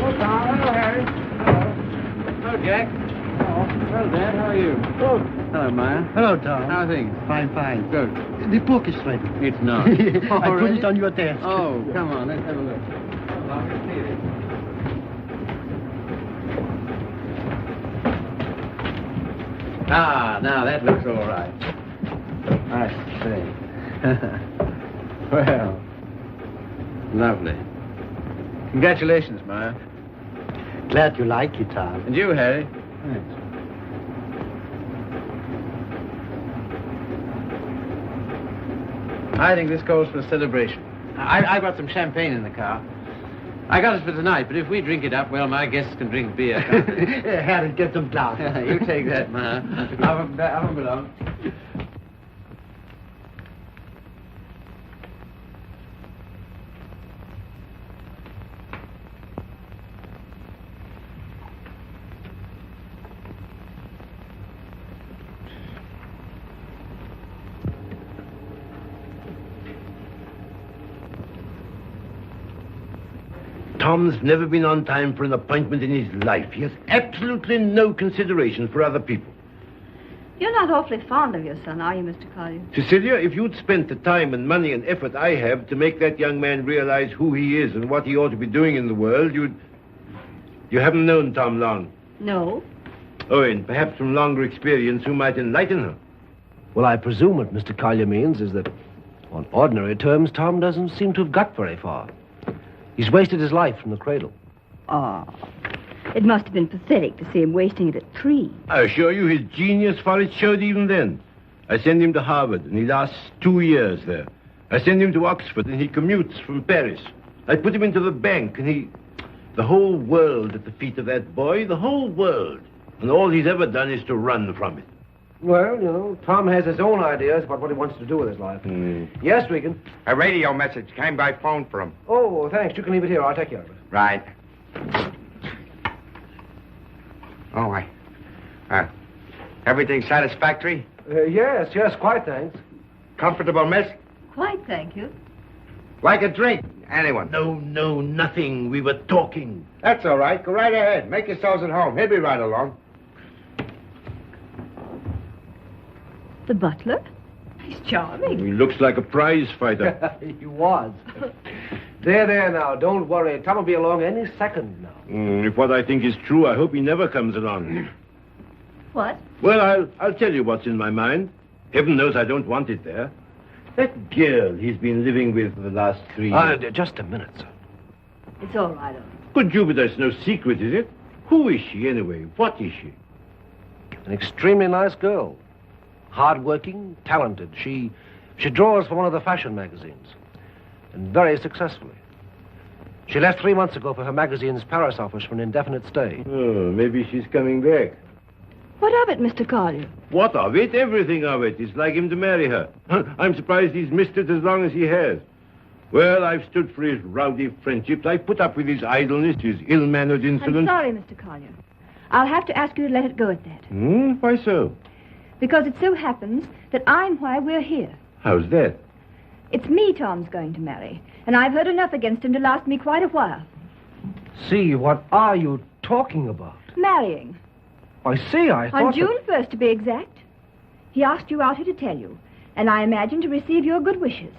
Hello, Tom. Hello, Harry. Hello. Hello, Jack. Oh, hello, Dad. How are you? Oh. Hello, Maya. Hello, Tom. How are things? Fine, fine. Good. The book is ready. It's not. I put it on your desk. Oh, come on. Let's have a look. Oh, let's see it. Ah, now that looks all right. I see. Well, lovely. Congratulations, Maya. Glad you like it, Tom. And you, Harry. Thanks. I think this calls for a celebration. I brought some champagne in the car. I got it for tonight, but if we drink it up, well, my guests can drink beer. Harry, get some glasses. You take that, Maya. Have them belong. Tom's never been on time for an appointment in his life. He has absolutely no consideration for other people. You're not awfully fond of your son, are you, Mr. Collier? Cecilia, if you'd spent the time and money and effort I have to make that young man realize who he is and what he ought to be doing in the world, You haven't known Tom long. No. Oh, and perhaps from longer experience you might enlighten her. Well, I presume what Mr. Collier means is that, on ordinary terms, Tom doesn't seem to have got very far. He's wasted his life from the cradle. Oh, it must have been pathetic to see him wasting it at 3. I assure you his genius for it showed even then. I sent him to Harvard, and he lasts 2 years there. I send him to Oxford, and he commutes from Paris. I put him into the bank, and he... The whole world at the feet of that boy, the whole world. And all he's ever done is to run from it. Well, you know, Tom has his own ideas about what he wants to do with his life. Yes, Regan? A radio message came by phone for him. Oh, thanks. You can leave it here. I'll take care of it. Right. Oh, everything satisfactory? Yes, quite, thanks. Comfortable, miss? Quite, thank you. Like a drink? Anyone? No, nothing. We were talking. That's all right. Go right ahead. Make yourselves at home. He'll be right along. The butler? He's charming. He looks like a prize fighter. He was. There now. Don't worry. Tom will be along any second now. If what I think is true, I hope he never comes along. What? Well, I'll tell you what's in my mind. Heaven knows I don't want it there. That girl he's been living with for the last 3 years. Just a minute, sir. It's all right, Owen. Good Jupiter, it's no secret, is it? Who is she, anyway? What is she? An extremely nice girl. Hard-working, talented. She draws for one of the fashion magazines. And very successfully. She left 3 months ago for her magazine's Paris office for an indefinite stay. Oh, maybe she's coming back. What of it, Mr. Collier? What of it? Everything of it. It's like him to marry her. I'm surprised he's missed it as long as he has. Well, I've stood for his rowdy friendships. I put up with his idleness, his ill-mannered insolence. I'm sorry, Mr. Collier. I'll have to ask you to let it go at that. Why so? Because it so happens that I'm why we're here. How's that? It's me Tom's going to marry, and I've heard enough against him to last me quite a while. See, what are you talking about? Marrying. I see, I thought... On June 1st, to be exact. He asked you out here to tell you, and I imagine to receive your good wishes.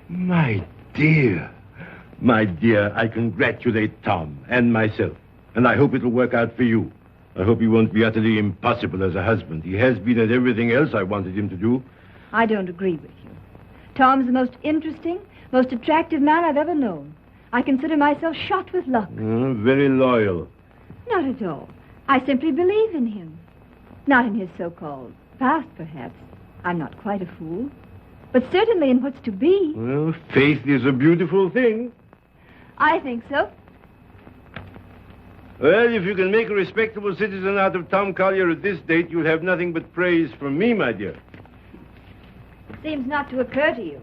My dear, I congratulate Tom and myself, and I hope it'll work out for you. I hope he won't be utterly impossible as a husband. He has been at everything else I wanted him to do. I don't agree with you. Tom's the most interesting, most attractive man I've ever known. I consider myself shot with luck. Very loyal. Not at all. I simply believe in him. Not in his so-called past, perhaps. I'm not quite a fool. But certainly in what's to be. Well, faith is a beautiful thing. I think so. Well, if you can make a respectable citizen out of Tom Collier at this date, you'll have nothing but praise from me, my dear. It seems not to occur to you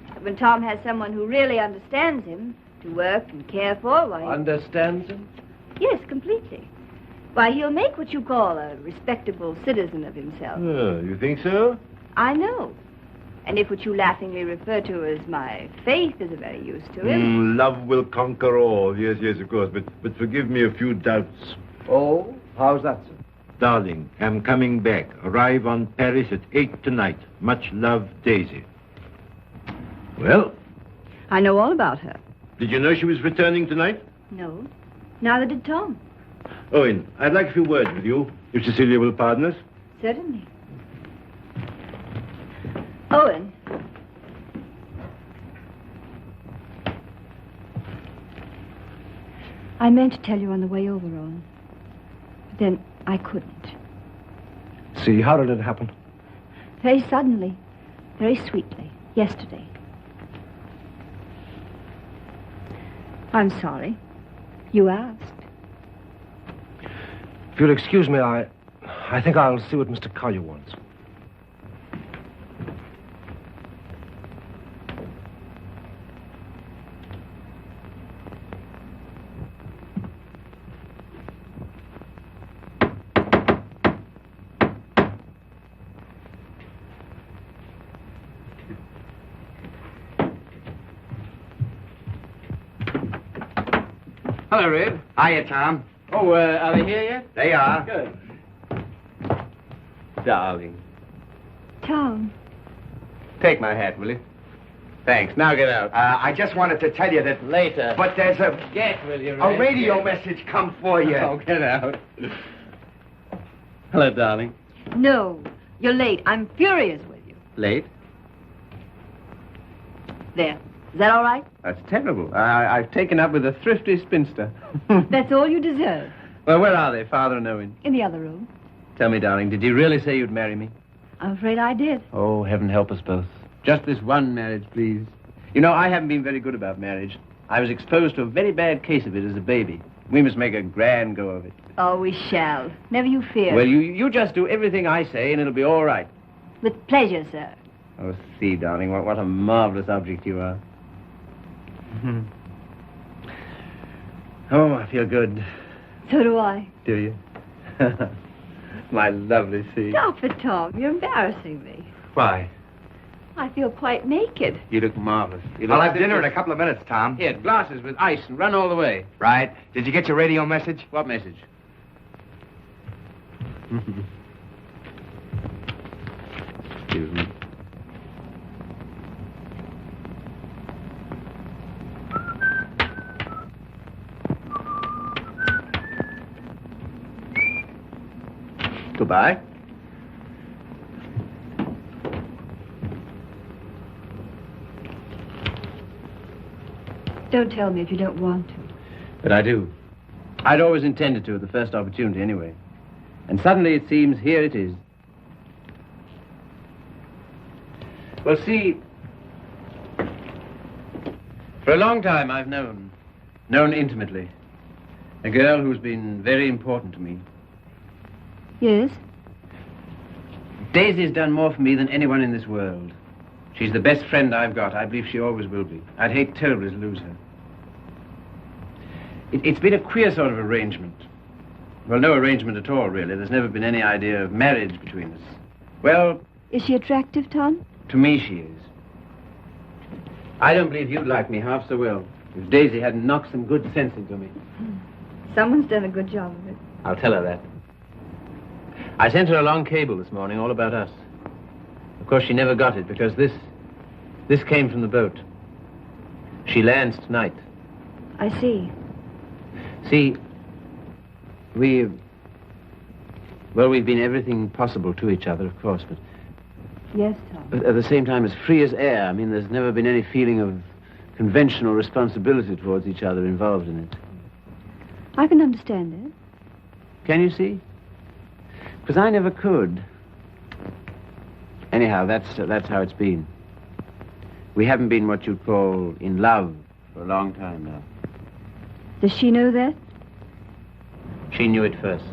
that when Tom has someone who really understands him, to work and care for, why... Understands him? Yes, completely. Why, he'll make what you call a respectable citizen of himself. Oh, you think so? I know. And if what you laughingly refer to as my faith is of any use to him... Love will conquer all. Yes, yes, of course. But forgive me a few doubts. Oh? How's that, sir? Darling, I'm coming back. Arrive on Paris at 8 tonight. Much love, Daisy. Well, I know all about her. did you know she was returning tonight? No. Neither did Tom. Owen, I'd like a few words with you, if Cecilia will pardon us. Certainly. Owen. I meant to tell you on the way over, Owen. But then I couldn't. See, how did it happen? Very suddenly. Very sweetly. Yesterday. I'm sorry. You asked. If you'll excuse me, I think I'll see what Mr. Collier wants. Hello, Red. Hiya, Tom. Oh, are they here yet? They are. Good. Darling. Tom. Take my hat, will you? Thanks. Now get out. I just wanted to tell you that... Later. But there's a Get, will you, a Red? radio Get. message come for you. Oh, get out. Hello, darling. No. You're late. I'm furious with you. Late? There. Is that all right? That's terrible. I've taken up with a thrifty spinster. That's all you deserve. Well, where are they, Father and Owen? In the other room. Tell me, darling, did you really say you'd marry me? I'm afraid I did. Oh, heaven help us both. Just this one marriage, please. You know, I haven't been very good about marriage. I was exposed to a very bad case of it as a baby. We must make a grand go of it. Oh, we shall. Never you fear. Well, you just do everything I say, and it'll be all right. With pleasure, sir. Oh, see, darling, what a marvelous object you are. Oh, I feel good. So do I. Do you? My lovely sea. Stop it, Tom. You're embarrassing me. Why? I feel quite naked. You look marvelous. You I'll look have dinner in a couple of minutes, Tom. Here, glasses with ice and run all the way. Right. Did you get your radio message? What message? Excuse me. Goodbye. Don't tell me if you don't want to. But I do. I'd always intended to at the first opportunity, anyway. And suddenly it seems here it is. Well, see, for a long time I've known intimately, a girl who's been very important to me. Yes? Daisy's done more for me than anyone in this world. She's the best friend I've got. I believe she always will be. I'd hate terribly to lose her. It's been a queer sort of arrangement. Well, no arrangement at all, really. There's never been any idea of marriage between us. Well, Is she attractive, Tom? to me she is. I don't believe you'd like me half so well if Daisy hadn't knocked some good sense into me. Someone's done a good job of it. I'll tell her that. I sent her a long cable this morning all about us. Of course, she never got it because this came from the boat. She lands tonight. I see. See, we've been everything possible to each other, of course, but Yes, Tom. at the same time as free as air. I mean, there's never been any feeling of conventional responsibility towards each other involved in it. I can understand it. Can you see? Because I never could. Anyhow, that's how it's been. We haven't been what you'd call in love for a long time now. Does she know that? She knew it first.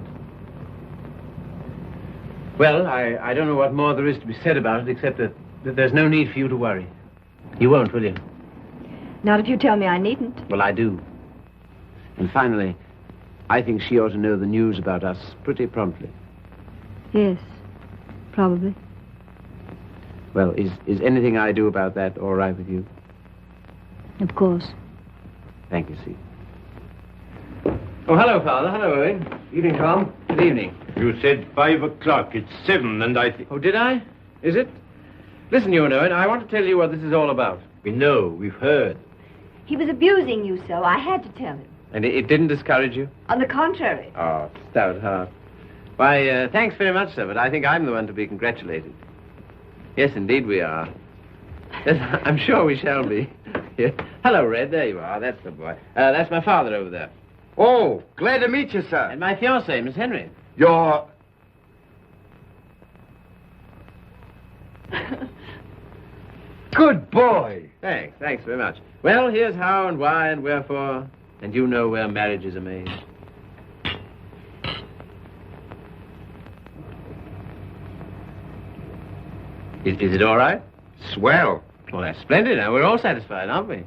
Well, I don't know what more there is to be said about it, except that there's no need for you to worry. You won't, will you? Not if you tell me I needn't. Well, I do. And finally, I think she ought to know the news about us pretty promptly. Yes, probably. Well, is anything I do about that all right with you? Of course. Thank you, Steve. Oh, hello, Father. Hello, Owen. Evening, Tom. Good evening. You said 5 o'clock. It's 7, and I think... Oh, did I? Is it? Listen, you and Owen, I want to tell you what this is all about. We know. We've heard. He was abusing you so. I had to tell him. And it didn't discourage you? On the contrary. Oh, stout heart. Why, thanks very much, sir, but I think I'm the one to be congratulated. Yes, indeed we are. Yes, I'm sure we shall be. Yeah. Hello, Red. There you are. That's the boy. That's my father over there. Oh, glad to meet you, sir. And my fiancée, Miss Henry. You're... Good boy. Thanks very much. Well, here's how and why and wherefore, and you know where marriages are made. Is it all right? Swell. Well, that's splendid. Now, we're all satisfied, aren't we?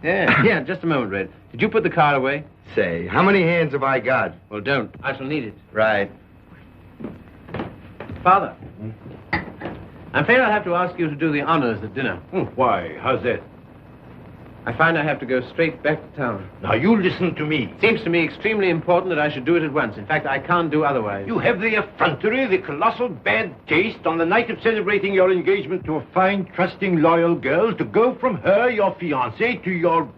Yeah, yeah, just a moment, Red. Did you put the car away? Say, how many hands have I got? Well, don't. I shall need it. Right. Father, I'm afraid I'll have to ask you to do the honors at dinner. Why? How's that? I find I have to go straight back to town. Now, you listen to me. Seems to me extremely important that I should do it at once. In fact, I can't do otherwise. You have the effrontery, the colossal bad taste on the night of celebrating your engagement to a fine, trusting, loyal girl to go from her, your fiancée, to your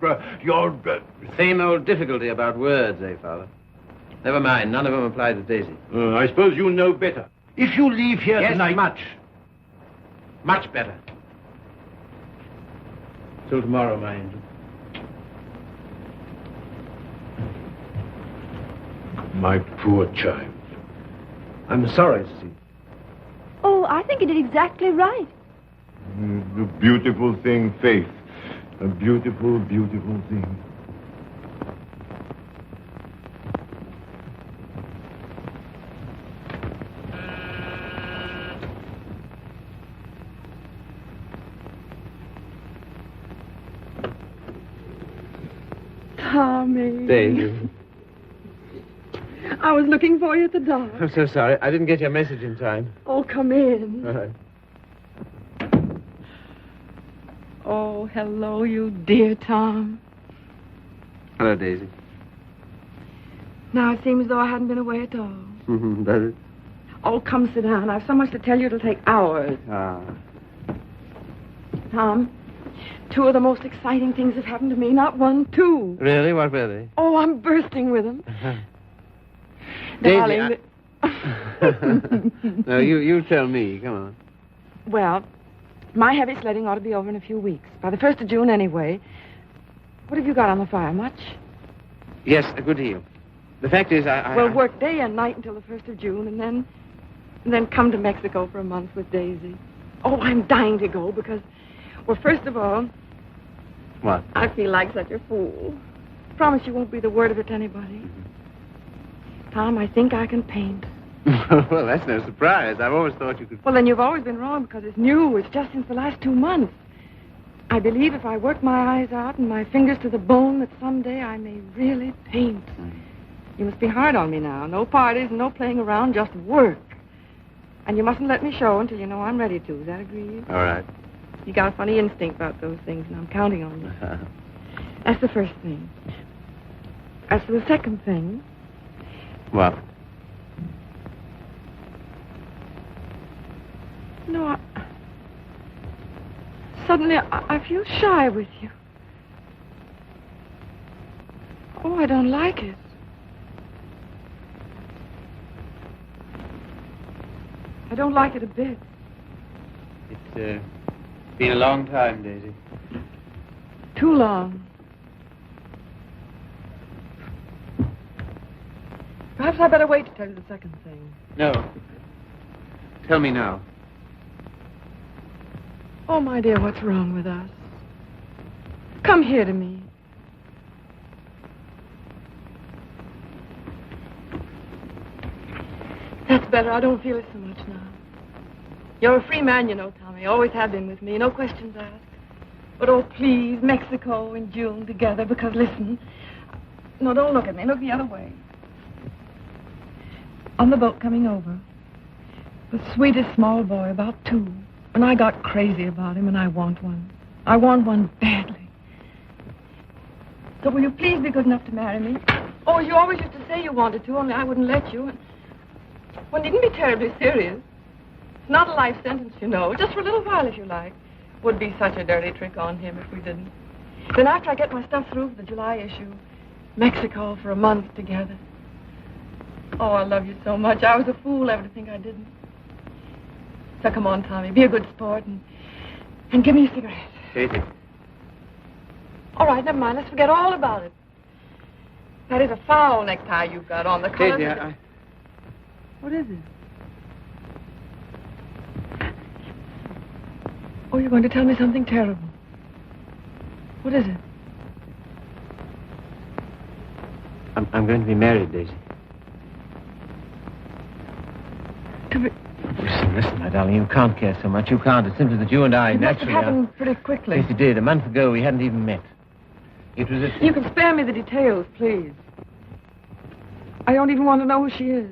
Same old difficulty about words, eh, Father? Never mind. None of them apply to Daisy. I suppose you know better. If you leave here Yes, tonight... Much better. Till tomorrow, my angel. My poor child. I'm sorry, Steve. Oh, I think you did exactly right. A beautiful thing, Faith. A beautiful, beautiful thing. Tommy. Daisy. I was looking for you at the door. I'm so sorry. I didn't get your message in time. Oh, come in. All right. Oh, hello, you dear Tom. Hello, Daisy. Now it seems as though I hadn't been away at all. Does it? Oh, come sit down. I've so much to tell you it'll take hours. Ah. Tom, two of the most exciting things have happened to me. Not one, two. Really? What were they? Oh, I'm bursting with them. Daisy, Darling. No, you tell me. Come on. Well, my heavy sledding ought to be over in a few weeks. By the 1st of June, anyway. What have you got on the fire? Much? Yes, a good deal. The fact is, We'll work day and night until the 1st of June, and then come to Mexico for a month with Daisy. Oh, I'm dying to go because, well, first of all... What? I feel like such a fool. Promise you won't breathe a word of it to anybody. Tom, I think I can paint. Well, that's no surprise. I've always thought you could... Well, then you've always been wrong because it's new. It's just since the last 2 months. I believe if I work my eyes out and my fingers to the bone that someday I may really paint. You must be hard on me now. No parties, no playing around, just work. And you mustn't let me show until you know I'm ready to. Is that agreed? All right. You got a funny instinct about those things, and I'm counting on you. That's the first thing. As for the second thing... What? No, suddenly I feel shy with you. Oh, I don't like it. I don't like it a bit. It's been a long time, Daisy. Too long. Perhaps I better wait to tell you the second thing. No. Tell me now. Oh, my dear, what's wrong with us? Come here to me. That's better. I don't feel it so much now. You're a free man, you know, Tommy. Always have been with me. No questions asked. But, oh, please, Mexico in June together, because, listen. No, don't look at me. Look the other way. On the boat coming over, the sweetest small boy, about 2, when I got crazy about him, and I want one. I want one badly. So will you please be good enough to marry me? Oh, you always used to say you wanted to, only I wouldn't let you. Well, needn't be terribly serious. It's not a life sentence, you know. Just for a little while, if you like. Would be such a dirty trick on him if we didn't. Then after I get my stuff through for the July issue, Mexico for a month together. Oh, I love you so much. I was a fool ever to think I didn't. So come on, Tommy, be a good sport and give me a cigarette. Daisy. All right, never mind. Let's forget all about it. That is a foul necktie you've got on. The color. Daisy, What is it? Oh, you're going to tell me something terrible. What is it? I'm going to be married, Daisy. To be... Listen, my darling, you can't care so much. You can't. It's simply that you and I It must have naturally happened pretty quickly. Yes, it did. A month ago, we hadn't even met. It was at... You can spare me the details, please. I don't even want to know who she is.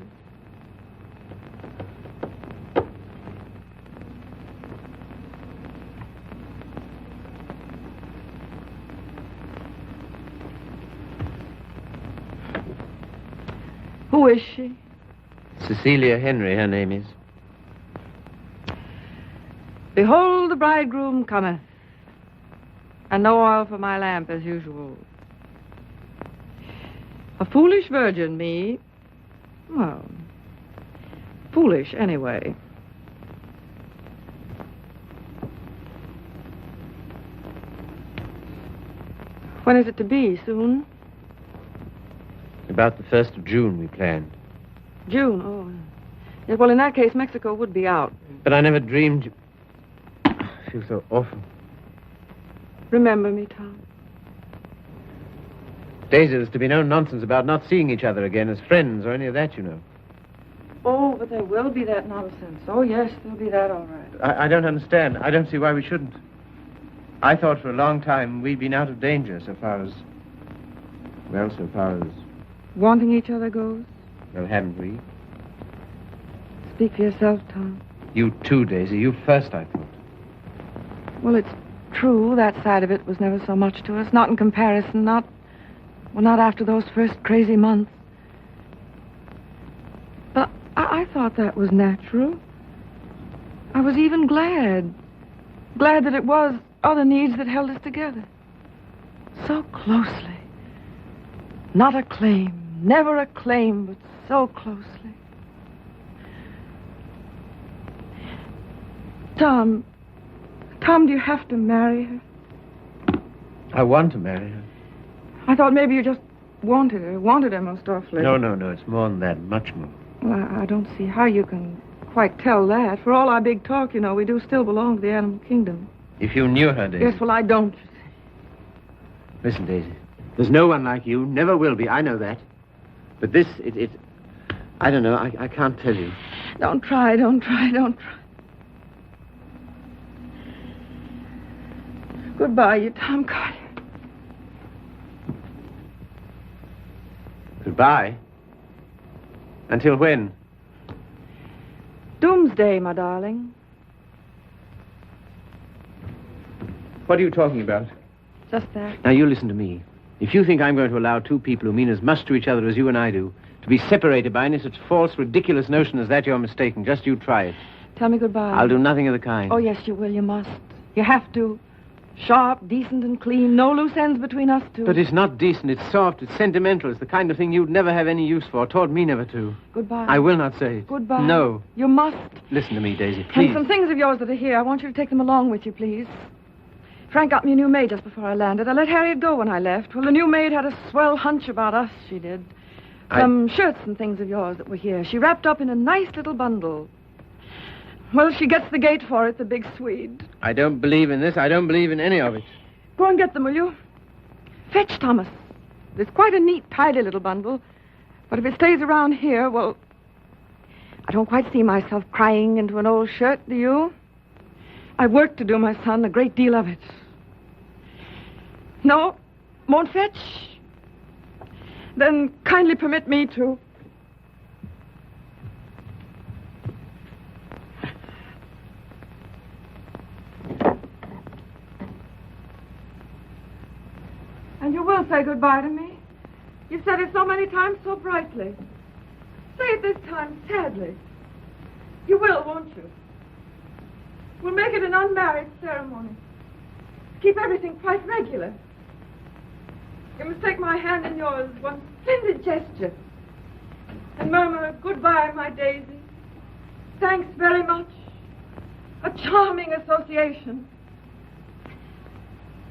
Who is she? Cecilia Henry, her name is. Behold, the bridegroom cometh, and no oil for my lamp as usual. A foolish virgin, me. Well, foolish anyway. When is it to be? Soon? About the 1st of June, we planned. June, oh. Yes, well, in that case, Mexico would be out. But I never dreamed... I feel so awful. Remember me, Tom. Daisy, there's to be no nonsense about not seeing each other again as friends or any of that, you know. Oh, but there will be that nonsense. Oh, yes, there'll be that, all right. I don't understand. I don't see why we shouldn't. I thought for a long time we'd been out of danger so far as... Well, so far as... Wanting each other goes? Well, haven't we? Speak for yourself, Tom. You too, Daisy. You first, I thought. Well, it's true. That side of it was never so much to us. Not in comparison. Not after those first crazy months. But I thought that was natural. I was even glad. Glad that it was other needs that held us together. So closely. Not a claim. Never a claim, but so closely. Tom, do you have to marry her? I want to marry her. I thought maybe you just wanted her most awfully. No, it's more than that, much more. Well, I don't see how you can quite tell that. For all our big talk, you know, we do still belong to the animal kingdom. If you knew her, Daisy... Yes, well, I don't. Listen, Daisy, there's no one like you, never will be, I know that. But this, I don't know, I can't tell you. Don't try. Goodbye, you Tom Carter. Goodbye? Until when? Doomsday, my darling. What are you talking about? Just that. Now, you listen to me. If you think I'm going to allow two people who mean as much to each other as you and I do to be separated by any such false, ridiculous notion as that, you're mistaken. Just you try it. Tell me goodbye. I'll do nothing of the kind. Oh, yes, you will. You must. You have to. Sharp, decent, and clean. No loose ends between us two. But it's not decent. It's soft. It's sentimental. It's the kind of thing you'd never have any use for. Taught me never to. Goodbye. I will not say it. Goodbye. No. You must. Listen to me, Daisy, please. And some things of yours that are here, I want you to take them along with you, please. Frank got me a new maid just before I landed. I let Harriet go when I left. Well, the new maid had a swell hunch about us, she did. Some shirts and things of yours that were here. She wrapped up in a nice little bundle. Well, she gets the gate for it, the big Swede. I don't believe in this. I don't believe in any of it. Go and get them, will you? Fetch Thomas. It's quite a neat, tidy little bundle. But if it stays around here, well, I don't quite see myself crying into an old shirt, do you? I've work to do, my son, a great deal of it. No? Won't fetch? Then kindly permit me to. will say goodbye to me. You've said it so many times so brightly. Say it this time sadly. You will, won't you? We'll make it an unmarried ceremony. Keep everything quite regular. You must take my hand in yours, one splendid gesture, and murmur, goodbye, my Daisy. Thanks very much. A charming association.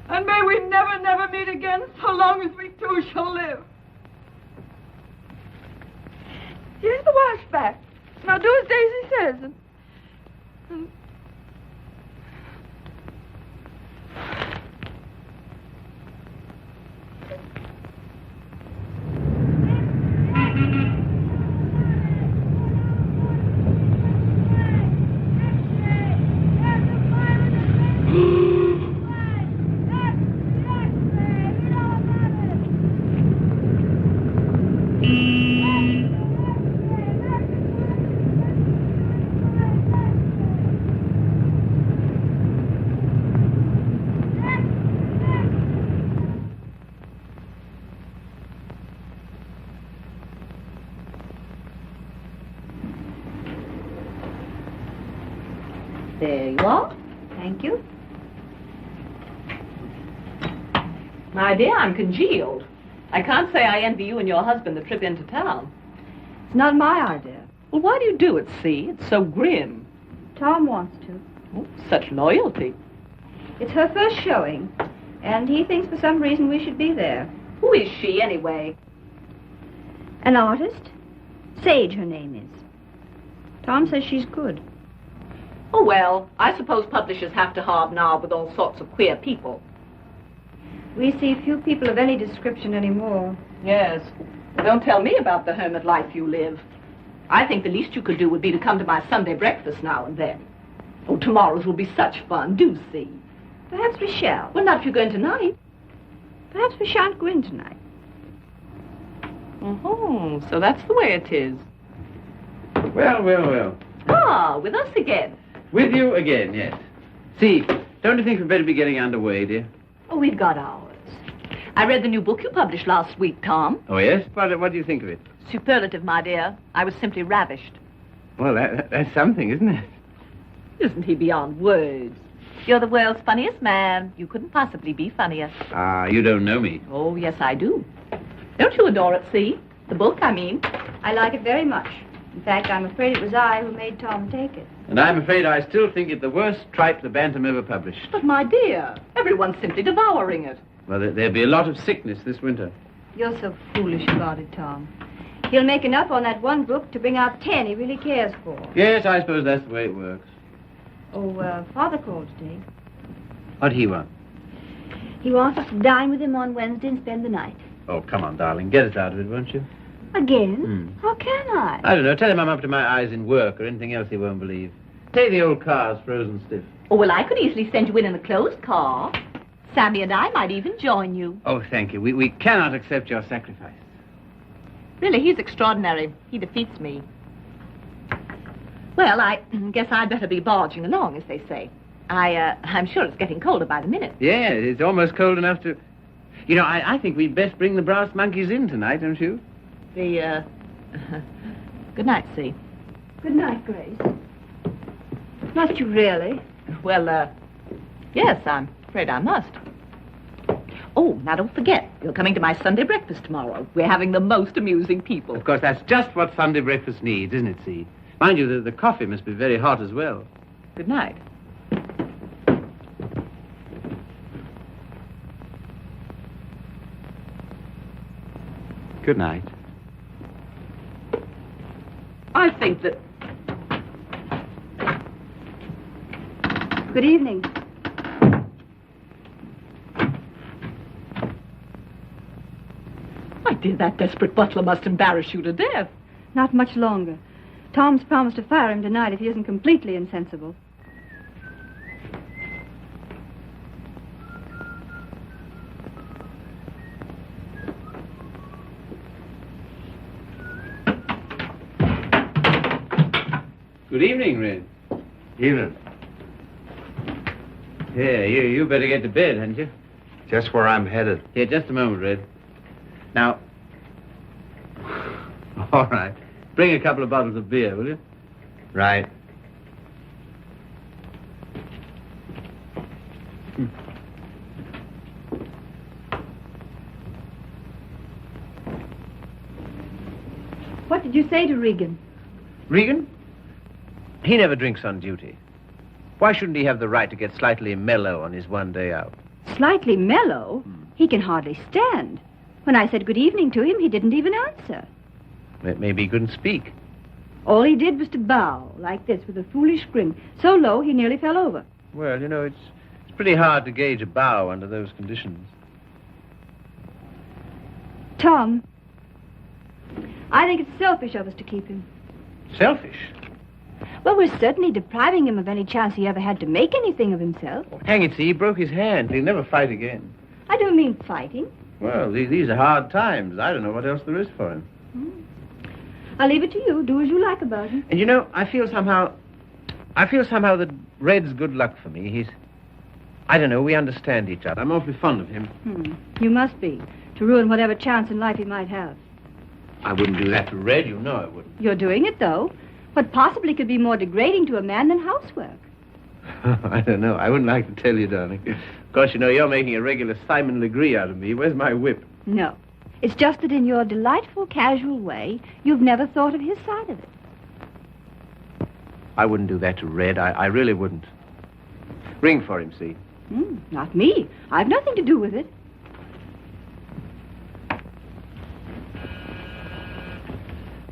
And may we never, never meet again so long as we two shall live. Here's the wash back. Now do as Daisy says. And There you are. Thank you. My dear, I'm congealed. I can't say I envy you and your husband the trip into town. It's not my idea. Well, why do you do it, see? It's so grim. Tom wants to. Oh, such loyalty. It's her first showing, and he thinks for some reason we should be there. Who is she, anyway? An artist? Sage, her name is. Tom says she's good. Oh, well, I suppose publishers have to hobnob with all sorts of queer people. We see few people of any description anymore. Yes. Well, don't tell me about the hermit life you live. I think the least you could do would be to come to my Sunday breakfast now and then. Oh, tomorrow's will be such fun. Do see. Perhaps we shall. Well, not if you're going tonight. Perhaps we shan't go in tonight. Oh, so that's the way it is. Well, well, well. Ah, with us again. With you again, yes. See, don't you think we'd better be getting underway, dear? Oh, we've got ours. I read the new book you published last week, Tom. Oh, yes? What do you think of it? Superlative, my dear. I was simply ravished. Well, that's something, isn't it? Isn't he beyond words? You're the world's funniest man. You couldn't possibly be funnier. Ah, you don't know me. Oh, yes, I do. Don't you adore it, see? The book, I mean. I like it very much. In fact, I'm afraid it was I who made Tom take it. And I'm afraid I still think it the worst tripe the Bantam ever published. But, my dear, everyone's simply devouring it. Well, there'll be a lot of sickness this winter. You're so foolish about it, Tom. He'll make enough on that one book to bring out 10 he really cares for. Yes, I suppose that's the way it works. Oh, Father called today. What'd he want? He wants us to dine with him on Wednesday and spend the night. Oh, come on, darling. Get us out of it, won't you? Again? How can I? I don't know. Tell him I'm up to my eyes in work or anything else he won't believe. Say the old car's frozen stiff. Oh, well, I could easily send you in a closed car. Sammy and I might even join you. Oh, thank you. We cannot accept your sacrifice. Really, he's extraordinary. He defeats me. Well, I guess I'd better be barging along, as they say. I'm sure it's getting colder by the minute. Yeah, it's almost cold enough to... You know, I think we'd best bring the brass monkeys in tonight, don't you? Good night, See. Good night, Grace. Must you really? Well, yes, I'm afraid I must. Oh, now don't forget, you're coming to my Sunday breakfast tomorrow. We're having the most amusing people. Of course, that's just what Sunday breakfast needs, isn't it, See? Mind you, the coffee must be very hot as well. Good night. Good night. I think that... Good evening. My dear, that desperate butler must embarrass you to death. Not much longer. Tom's promised to fire him tonight if he isn't completely insensible. Good evening, Red. Evening. Yeah, you better get to bed, hadn't you? Just where I'm headed. Here, just a moment, Red. Now... All right. Bring a couple of bottles of beer, will you? Right. What did you say to Regan? Regan? He never drinks on duty. Why shouldn't he have the right to get slightly mellow on his one day out? Slightly mellow? He can hardly stand. When I said good evening to him, he didn't even answer. Maybe he couldn't speak. All he did was to bow, like this, with a foolish grin, so low he nearly fell over. Well, you know, it's pretty hard to gauge a bow under those conditions. Tom, I think it's selfish of us to keep him. Selfish? Well, we're certainly depriving him of any chance he ever had to make anything of himself. Oh, hang it, see, he broke his hand. He'll never fight again. I don't mean fighting. Well, these are hard times. I don't know what else there is for him. I'll leave it to you. Do as you like about him. And you know, I feel somehow that Red's good luck for me. I don't know, we understand each other. I'm awfully fond of him. You must be, to ruin whatever chance in life he might have. I wouldn't do that to Red, you know I wouldn't. You're doing it, though. What possibly could be more degrading to a man than housework? I don't know. I wouldn't like to tell you, darling. Of course, you know, you're making a regular Simon Legree out of me. Where's my whip? No. It's just that in your delightful, casual way, you've never thought of his side of it. I wouldn't do that to Red. I really wouldn't. Ring for him, see? Not me. I've nothing to do with it.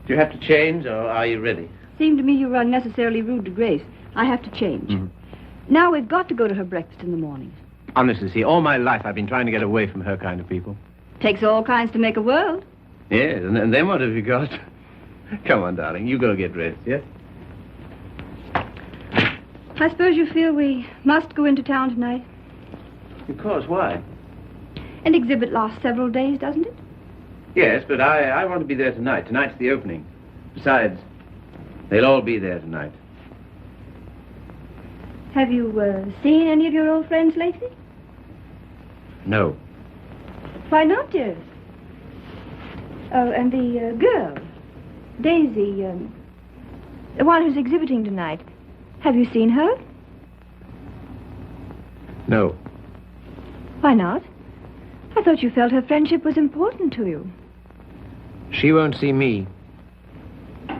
Do you have to change, or are you ready? Seemed to me you were unnecessarily rude to Grace. I have to change. Now we've got to go to her breakfast in the morning. Honestly, see, all my life I've been trying to get away from her kind of people. Takes all kinds to make a world. Yes, and then what have you got? Come on, darling, you go get dressed, yes? I suppose you feel we must go into town tonight. Of course, why? An exhibit lasts several days, doesn't it? Yes, but I want to be there tonight. Tonight's the opening. Besides, they'll all be there tonight. Have you seen any of your old friends lately? No. Why not, dearest? Oh, and the girl, Daisy, the one who's exhibiting tonight. Have you seen her? No. Why not? I thought you felt her friendship was important to you. She won't see me.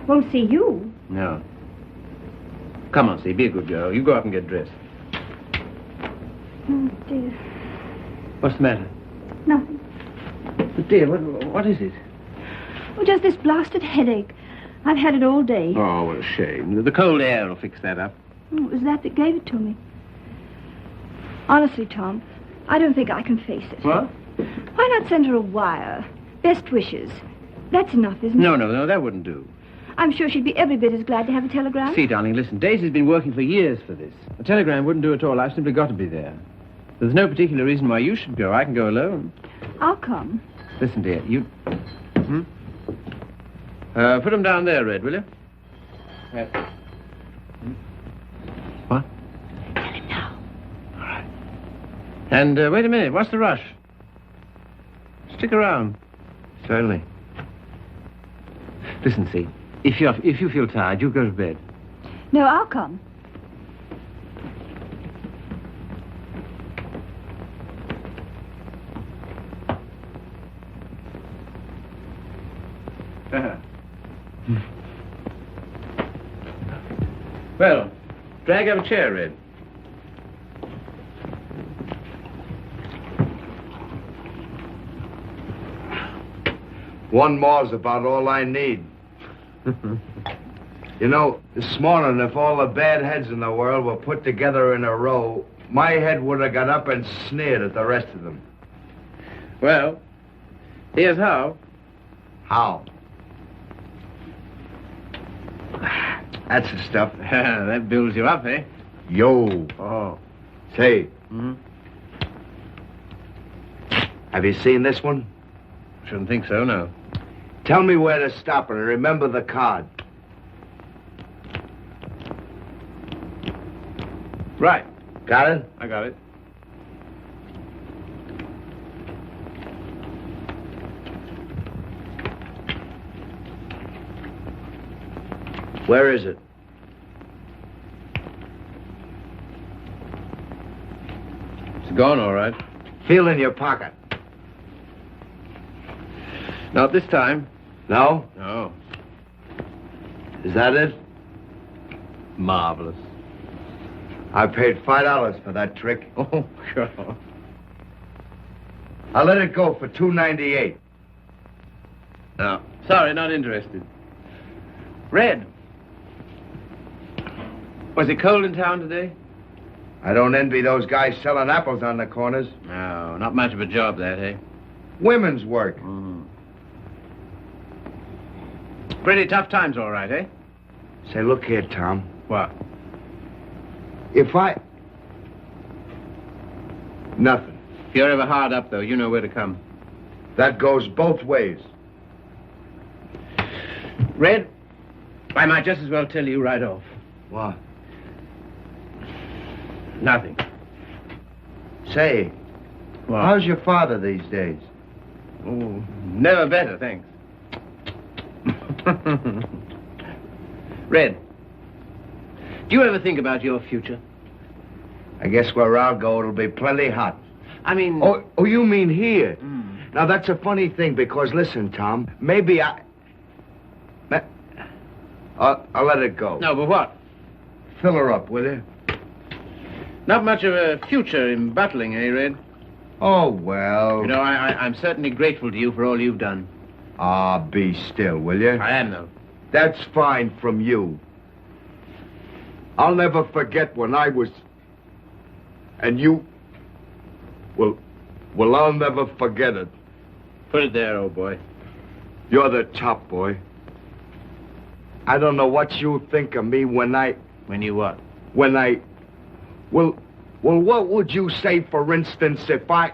Won't see you? No. Come on, see, be a good girl. You go up and get dressed. Oh, dear. What's the matter? Nothing. But dear, what is it? Oh, just this blasted headache. I've had it all day. Oh, what a shame. The cold air will fix that up. Oh, it was that gave it to me. Honestly, Tom, I don't think I can face it. What? Why not send her a wire? Best wishes. That's enough, isn't it? No, that wouldn't do. I'm sure she'd be every bit as glad to have a telegram. See, darling, listen, Daisy's been working for years for this. A telegram wouldn't do at all. I've simply got to be there. There's no particular reason why you should go. I can go alone. I'll come. Listen, dear, you... put them down there, Red, will you? Yes. What? Tell him now. All right. And wait a minute. What's the rush? Stick around. Certainly. Listen, see. If you feel tired, you go to bed. No, I'll come. Well, drag up a chair, Red. One more's about all I need. You know, this morning, if all the bad heads in the world were put together in a row, my head would have got up and sneered at the rest of them. Well, here's how. How? That's the stuff. That builds you up, eh? Yo. Oh. Say. Have you seen this one? Shouldn't think so, no. Tell me where to stop and remember the card. Right. Got it? I got it. Where is it? It's gone, all right. Feel in your pocket. Not this time. No? No. Is that it? Marvelous. I paid $5 for that trick. Oh, sure. I'll let it go for $2.98. No. Sorry, not interested. Red. Was it cold in town today? I don't envy those guys selling apples on the corners. No, not much of a job, that, eh? Women's work. Pretty tough times, all right, eh? Say, look here, Tom. What? If I... Nothing. If you're ever hard up, though, you know where to come. That goes both ways. Red, I might just as well tell you right off. What? Nothing. Say, What? how's your father these days? Oh, never better, thanks. Red, do you ever think about your future? I guess where I'll go, it'll be plenty hot. I mean... Oh, you mean here? Now, that's a funny thing, because listen, Tom, maybe I'll let it go. No, but what? Fill her up, will you? Not much of a future in battling, eh, Red? Oh, well... You know, I'm certainly grateful to you for all you've done. Ah, be still, will you? I am, though. That's fine from you. I'll never forget when I was... And you... Well, I'll never forget it. Put it there, old boy. You're the top, boy. I don't know what you think of me when I... When you what? When I... Well, what would you say, for instance, if I...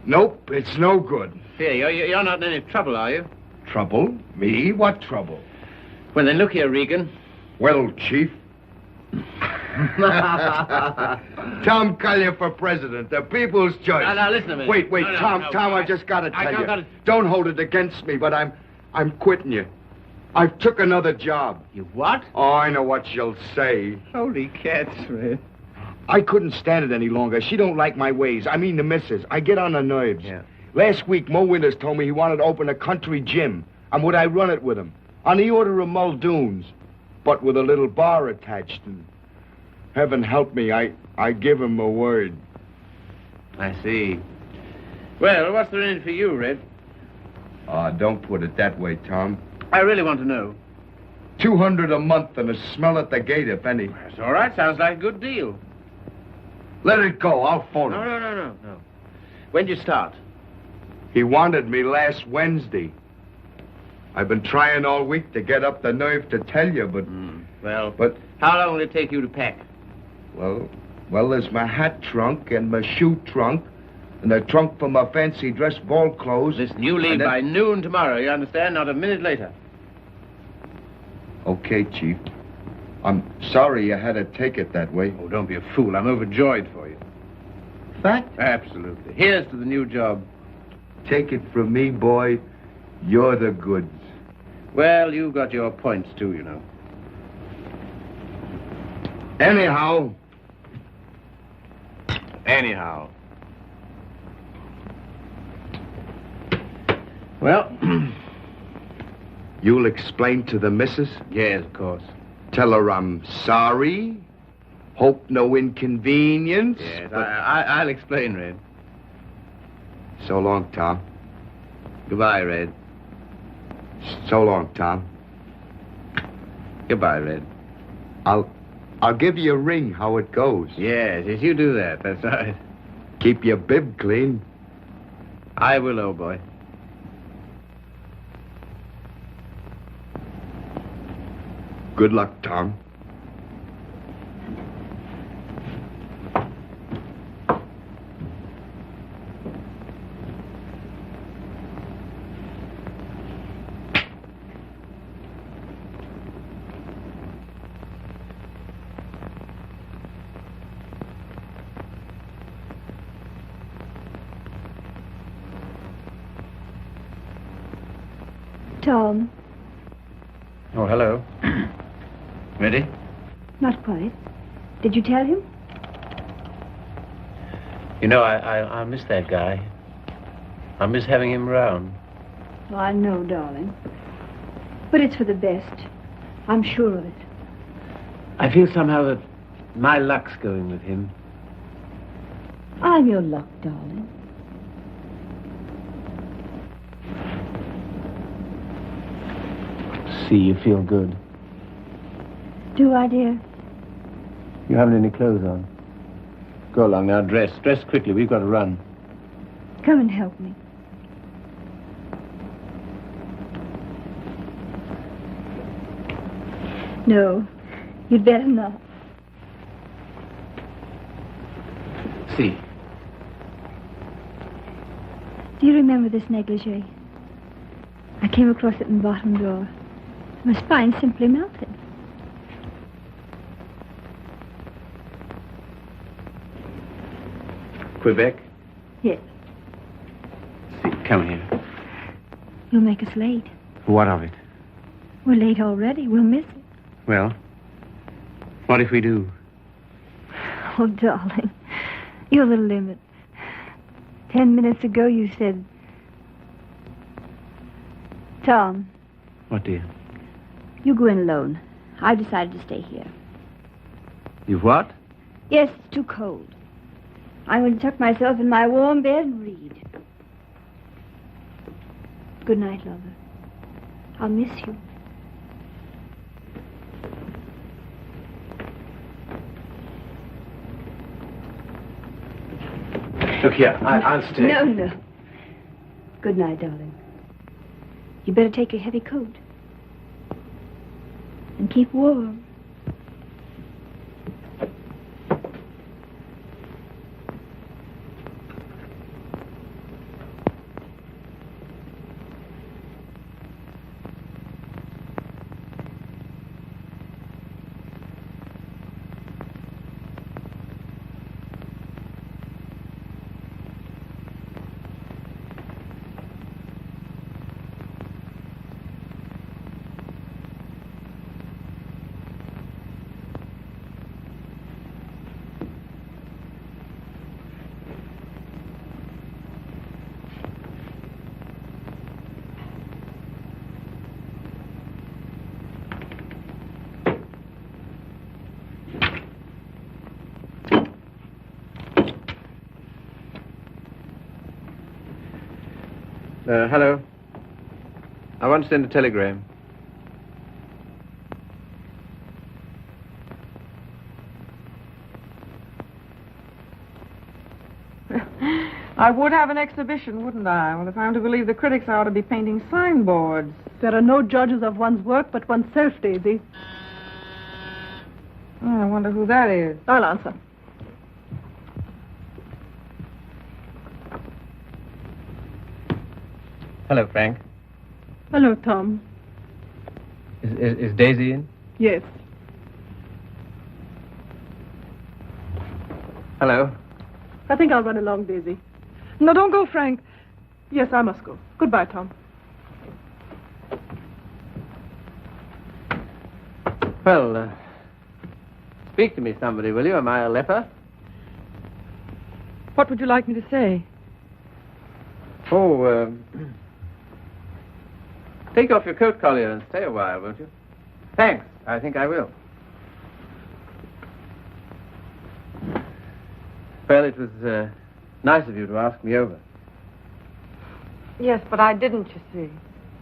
Nope, it's no good. Here, you're not in any trouble, are you? Trouble? Me? What trouble? Well, then look here, Regan. Well, Chief. Tom Collier for president, the people's choice. Now, listen a minute. Wait, No, Tom, no, I just gotta tell you. gotta- Don't hold it against me, but I'm quitting you. I've took another job. You what? Oh, I know what you'll say. Holy cats, Red. I couldn't stand it any longer. She don't like my ways. I mean the missus. I get on her nerves. Yeah. Last week, Mo Winters told me he wanted to open a country gym. And would I run it with him? On the order of Muldoon's. But with a little bar attached. And heaven help me, I give him a word. I see. Well, what's there in it for you, Red? Don't put it that way, Tom. I really want to know. $200 a month and a smell at the gate, if any. That's all right. Sounds like a good deal. Let it go. I'll phone him. No. When'd you start? He wanted me last Wednesday. I've been trying all week to get up the nerve to tell you, but... But how long will it take you to pack? Well, there's my hat trunk and my shoe trunk and the trunk for my fancy dress ball clothes. Listen, you leave and then- by noon tomorrow, you understand? Not a minute later. Okay, Chief. I'm sorry you had to take it that way. Oh, don't be a fool. I'm overjoyed for you. Fact? Absolutely. Here's to the new job. Take it from me, boy. You're the goods. Well, you've got your points, too, you know. Anyhow, Well, you'll explain to the missus? yes, of course. Tell her I'm sorry. Hope no inconvenience. Yes, but- I'll explain, Red. So long, Tom. Goodbye, Red. So long, Tom. Goodbye, Red. I'll give you a ring how it goes. Yes, you do that. That's right. Keep your bib clean. I will, old boy. Good luck, Tom. Tom, Oh, hello. Ready? Not quite. Did you tell him? You know, I miss that guy. I miss having him around. Oh, I know, darling. But it's for the best. I'm sure of it. I feel somehow that my luck's going with him. I'm your luck, darling. See, you feel good. Do I, dear? You haven't any clothes on. Go along now, dress. Dress quickly, we've got to run. Come and help me. No, you'd better not. See. Do you remember this negligee? I came across it in the bottom drawer. My spine simply melted. Quebec? Yes. See, come here. You'll make us late. What of it? We're late already. We'll miss it. Well, what if we do? Oh, darling, you're the limit. 10 minutes ago you said... Tom, What, dear? you go in alone. I've decided to stay here. You've what? Yes, it's too cold. I'm going to tuck myself in my warm bed and read. Good night, lover. I'll miss you. Look here, I'll stay. No. Good night, darling. You better take your heavy coat. And keep warm. Hello. I want to send a telegram. I would have an exhibition, wouldn't I? Well, if I'm to believe the critics, I ought to be painting signboards. There are no judges of one's work but oneself, Daisy. Oh, I wonder who that is. I'll answer. Hello, Frank. Hello, Tom. Is Daisy in? Yes. Hello. I think I'll run along, Daisy. No, don't go, Frank. Yes, I must go. Goodbye, Tom. Well, speak to me, somebody, will you? Am I a leper? What would you like me to say? Oh, take off your coat collar and stay a while, won't you? Thanks. I think I will. Well, it was nice of you to ask me over. Yes, but I didn't, you see.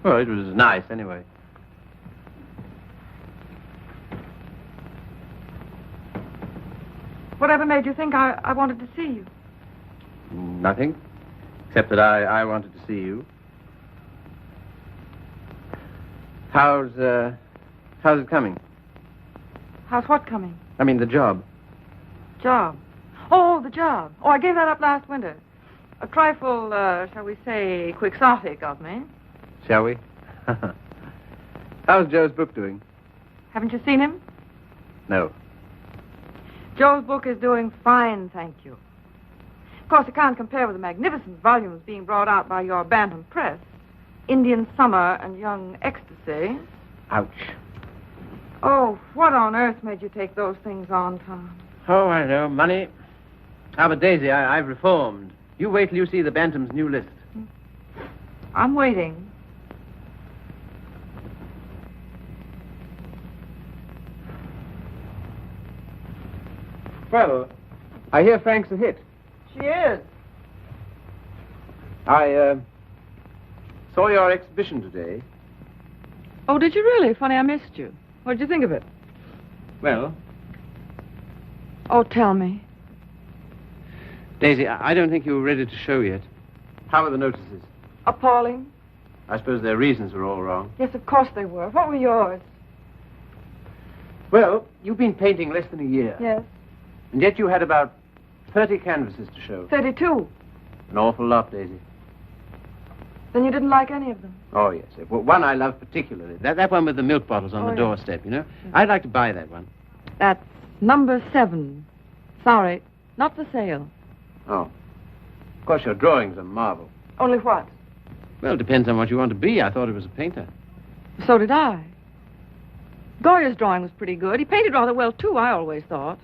Well, it was nice, anyway. Whatever made you think I wanted to see you? Nothing, except that I wanted to see you. How's it coming? How's what coming? I mean, the job. Job. Oh, the job. Oh, I gave that up last winter. A trifle, shall we say, quixotic of me. Shall we? How's Joe's book doing? Haven't you seen him? No. Joe's book is doing fine, thank you. Of course, it can't compare with the magnificent volumes being brought out by your Bantam Press. Indian Summer and Young Ecstasy. Ouch. Oh, what on earth made you take those things on, Tom? Oh, I know. Money. Ah, but Daisy, I've reformed. You wait till you see the Bantam's new list. I'm waiting. Well, I hear Frank's a hit. She is. I saw your exhibition today. Oh, did you really? Funny, I missed you. What did you think of it? Well, Oh, tell me. Daisy, I don't think you were ready to show yet. How are the notices? Appalling. I suppose their reasons were all wrong. Yes, of course they were. What were yours? Well, you've been painting less than a year. Yes. And yet you had about 30 canvases to show. 32. An awful lot, Daisy. Then you didn't like any of them? Oh, yes. Well, one I love particularly. That one with the milk bottles on the yes. doorstep, you know? I'd like to buy that one. That's number 7. Sorry, not for sale. Oh. Of course, your drawing's a marvel. Only what? Well, it depends on what you want to be. I thought it was a painter. So did I. Goya's drawing was pretty good. He painted rather well, too, I always thought.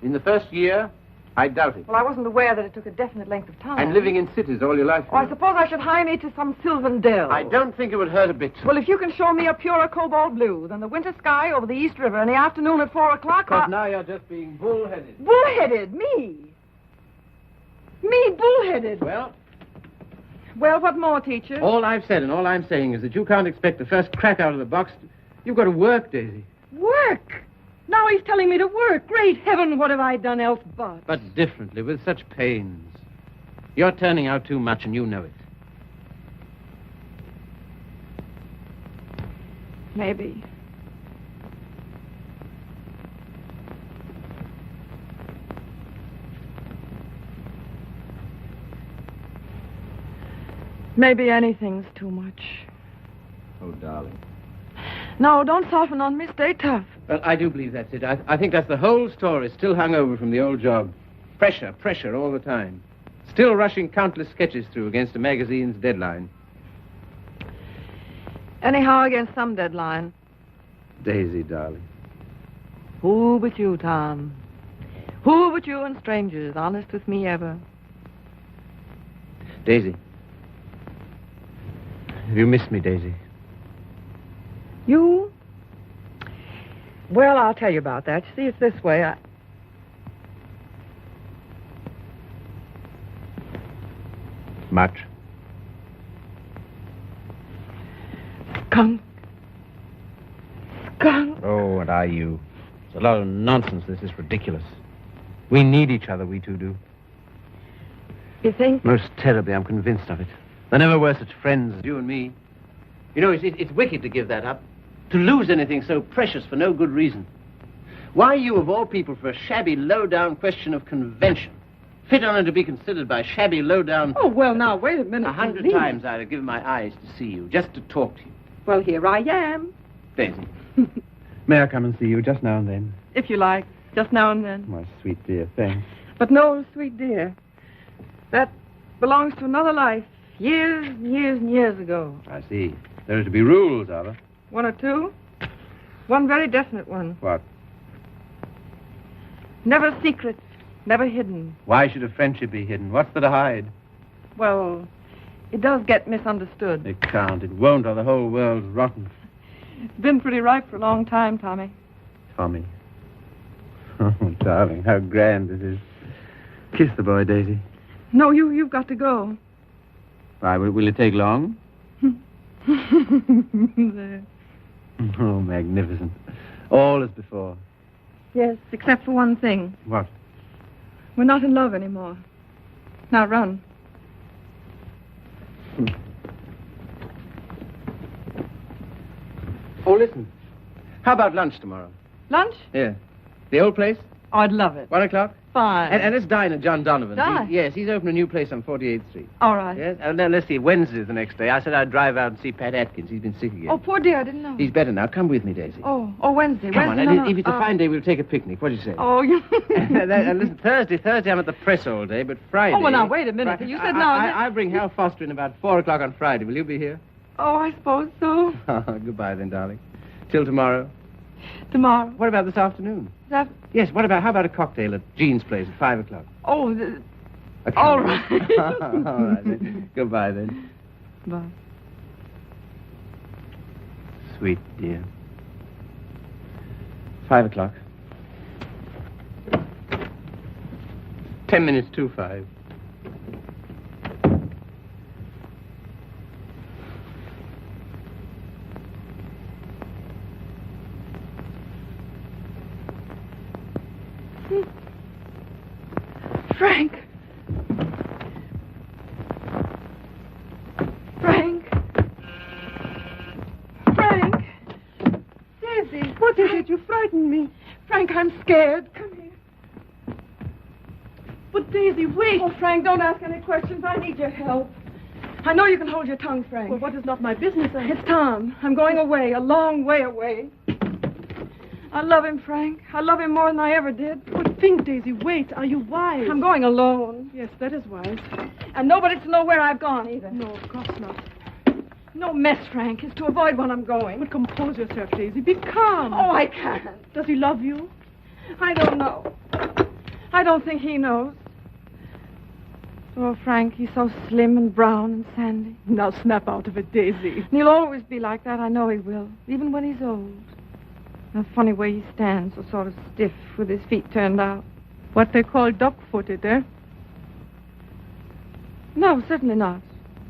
In the first year, I doubt it. Well, I wasn't aware that it took a definite length of time. And living in cities all your life. Oh, I suppose I should hire me to some sylvan dell. I don't think it would hurt a bit. Well, if you can show me a purer cobalt blue than the winter sky over the East River in the afternoon at 4 o'clock, But now you're just being bullheaded. Bullheaded? Me? Me bullheaded? Well, Well, what more, teacher? all I've said and all I'm saying is that you can't expect the first crack out of the box. You've got to work, Daisy. Work? Now he's telling me to work. Great heaven, what have I done else but? But differently, with such pains. You're turning out too much and you know it. Maybe. Maybe anything's too much. Oh, darling. No, don't soften on me. Stay tough. Well, I do believe that's it. I think that's the whole story, still hung over from the old job. Pressure all the time. Still rushing countless sketches through against a magazine's deadline. Anyhow, against some deadline. Daisy, darling. Who but you, Tom? Who but you and strangers, honest with me ever? Daisy. Have you missed me, Daisy? You? Well, I'll tell you about that. You see, it's this way. Much. Skunk. Skunk. Oh, what are you? It's a lot of nonsense. This is ridiculous. We need each other, we two do. You think? Most terribly, I'm convinced of it. There never were such friends as you and me. You know, it's wicked to give that up. To lose anything so precious for no good reason. Why you, of all people, for a shabby, low-down question of convention? Fit on to be considered by shabby, low-down... Oh, well, now, wait a minute. 100 please. times I'd have given my eyes to see you, just to talk to you. Well, here I am. Daisy, may I come and see you just now and then? If you like. Just now and then. My sweet dear, thanks. But no, sweet dear. That belongs to another life. Years and years and years ago. I see. There are to be rules, are there? 1 or 2. One very definite one. What? Never secret. Never hidden. Why should a friendship be hidden? What's there to hide? Well, it does get misunderstood. It can't. It won't, or the whole world's rotten. It's been pretty ripe for a long time, Tommy. Tommy. Oh, darling, how grand it is. Kiss the boy, Daisy. No, you've got to go. Why, will it take long? There. Oh, magnificent. All as before. Yes, except for one thing. What? We're not in love anymore. Now run. Oh, listen. How about lunch tomorrow? Lunch? Yeah. The old place? Oh, I'd love it. 1 o'clock? Fine. And let's dine at John Donovan's. Dine? Yes, he's opened a new place on 48th Street. All right. Yes? And then let's see, Wednesday's the next day. I said I'd drive out and see Pat Atkins. He's been sick again. Oh, poor dear, I didn't know. He's better now. Come with me, Daisy. Oh, Wednesday. Come Wednesday. on, No, and if it's a no. fine day, we'll take a picnic. What do you say? Oh, you... And listen, Thursday I'm at the press all day, but Friday... Oh, well, now, wait a minute. You said now... I'll bring Hal Foster in about 4 o'clock on Friday. Will you be here? Oh, I suppose so. Goodbye then, darling. Till tomorrow. Tomorrow. What about this afternoon? That... Yes, how about a cocktail at Jean's place at 5 o'clock? Oh, Okay. all right. All right, then. Goodbye, then. Bye. Sweet dear. 5 o'clock. 10 minutes to 5. Frank. Frank. Frank. Daisy. What is it? You frightened me. Frank, I'm scared. Come here. But Daisy, wait. Oh, Frank, don't ask any questions. I need your help. I know you can hold your tongue, Frank. Well, what is not my business? It's Tom. I'm going away, a long way away. I love him, Frank. I love him more than I ever did. But think, Daisy, wait. Are you wise? I'm going alone. Yes, that is wise. And nobody's to know where I've gone, either. No, of course not. No mess, Frank. It's to avoid when I'm going. But compose yourself, Daisy. Be calm. Oh, I can't. Does he love you? I don't know. I don't think he knows. Oh, Frank, he's so slim and brown and sandy. Now snap out of it, Daisy. And he'll always be like that. I know he will, even when he's old. A funny way he stands, so sort of stiff with his feet turned out. What they call duck-footed, eh? No, certainly not.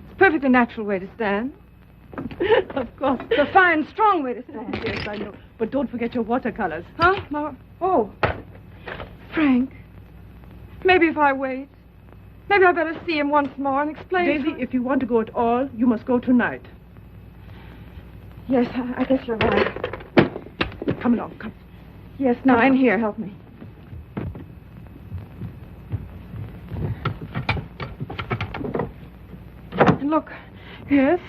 It's a perfectly natural way to stand. Of course. It's a fine, strong way to stand. Yes, I know. But don't forget your watercolors. Huh? No. Oh. Frank, maybe if I wait, maybe I better see him once more and explain. Daisy, if you want to go at all, you must go tonight. Yes, I guess you're right. Come along, come. Yes, now in here, help me. And look. Yes?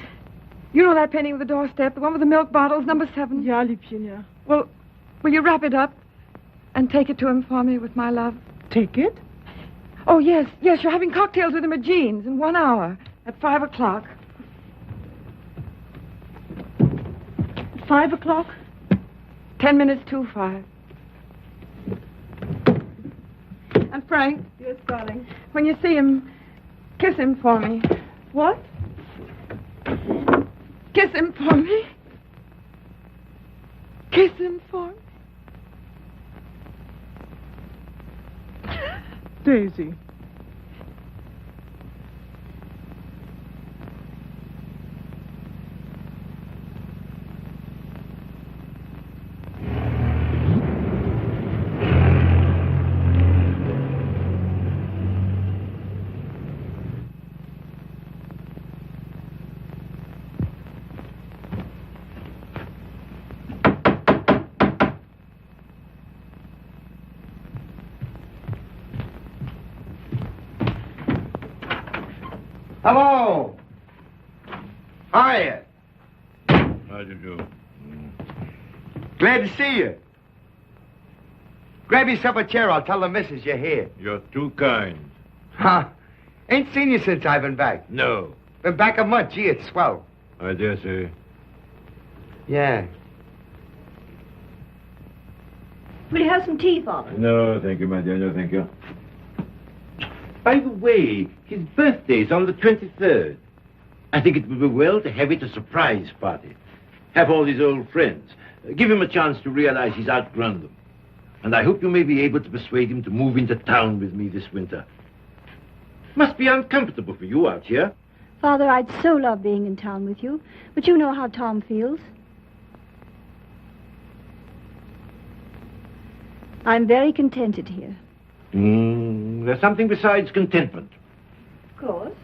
You know that painting of the doorstep, the one with the milk bottles, number 7? Ja, Liebchen, ja. Well, will you wrap it up and take it to him for me with my love? Take it? Oh, yes, you're having cocktails with him at Jean's in 1 hour at 5 o'clock. 5 o'clock? 10 minutes to 5. And Frank. Yes, darling. When you see him, kiss him for me. What? Kiss him for me. Kiss him for me. Daisy. Hello. Hiya. How do you do? Glad to see you. Grab yourself a chair. I'll tell the missus you're here. You're too kind. Huh? Ain't seen you since I've been back. No. Been back a month. Gee, it's swell. I dare say. Yeah. Will you have some tea, Father? No, thank you, my dear. No, thank you. By the way, his birthday's on the 23rd. I think it would be well to have it a surprise party. Have all his old friends. Give him a chance to realize he's outgrown them. And I hope you may be able to persuade him to move into town with me this winter. Must be uncomfortable for you out here. Father, I'd so love being in town with you, but you know how Tom feels. I'm very contented here. There's something besides contentment. Of course.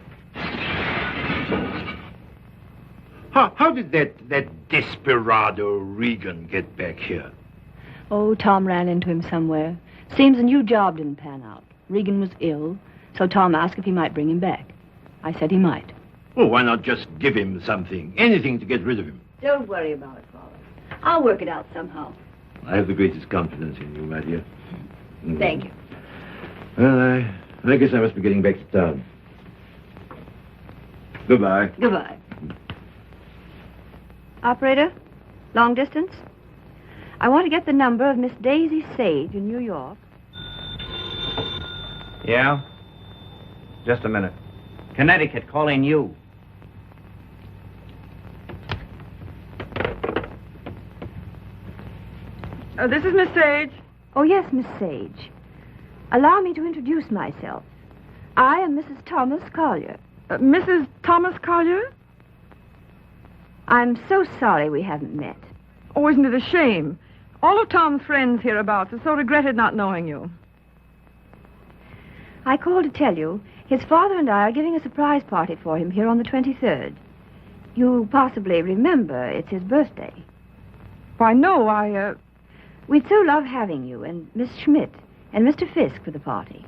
How did that desperado Regan get back here? Oh, Tom ran into him somewhere. Seems a new job didn't pan out. Regan was ill, so Tom asked if he might bring him back. I said he might. Well, why not just give him something? Anything to get rid of him. Don't worry about it, Father. I'll work it out somehow. I have the greatest confidence in you, my dear. Thank you. Well, I guess I must be getting back to town. Goodbye. Goodbye. Operator, long distance? I want to get the number of Miss Daisy Sage in New York. Yeah? Just a minute. Connecticut, calling you. This is Miss Sage. Oh, yes, Miss Sage. Allow me to introduce myself. I am Mrs. Thomas Collier. Mrs. Thomas Collier? I'm so sorry we haven't met. Oh, isn't it a shame? All of Tom's friends hereabouts have so regretted not knowing you. I called to tell you his father and I are giving a surprise party for him here on the 23rd. You possibly remember it's his birthday. Why, no, We'd so love having you and Miss Schmidt and Mr. Fisk for the party.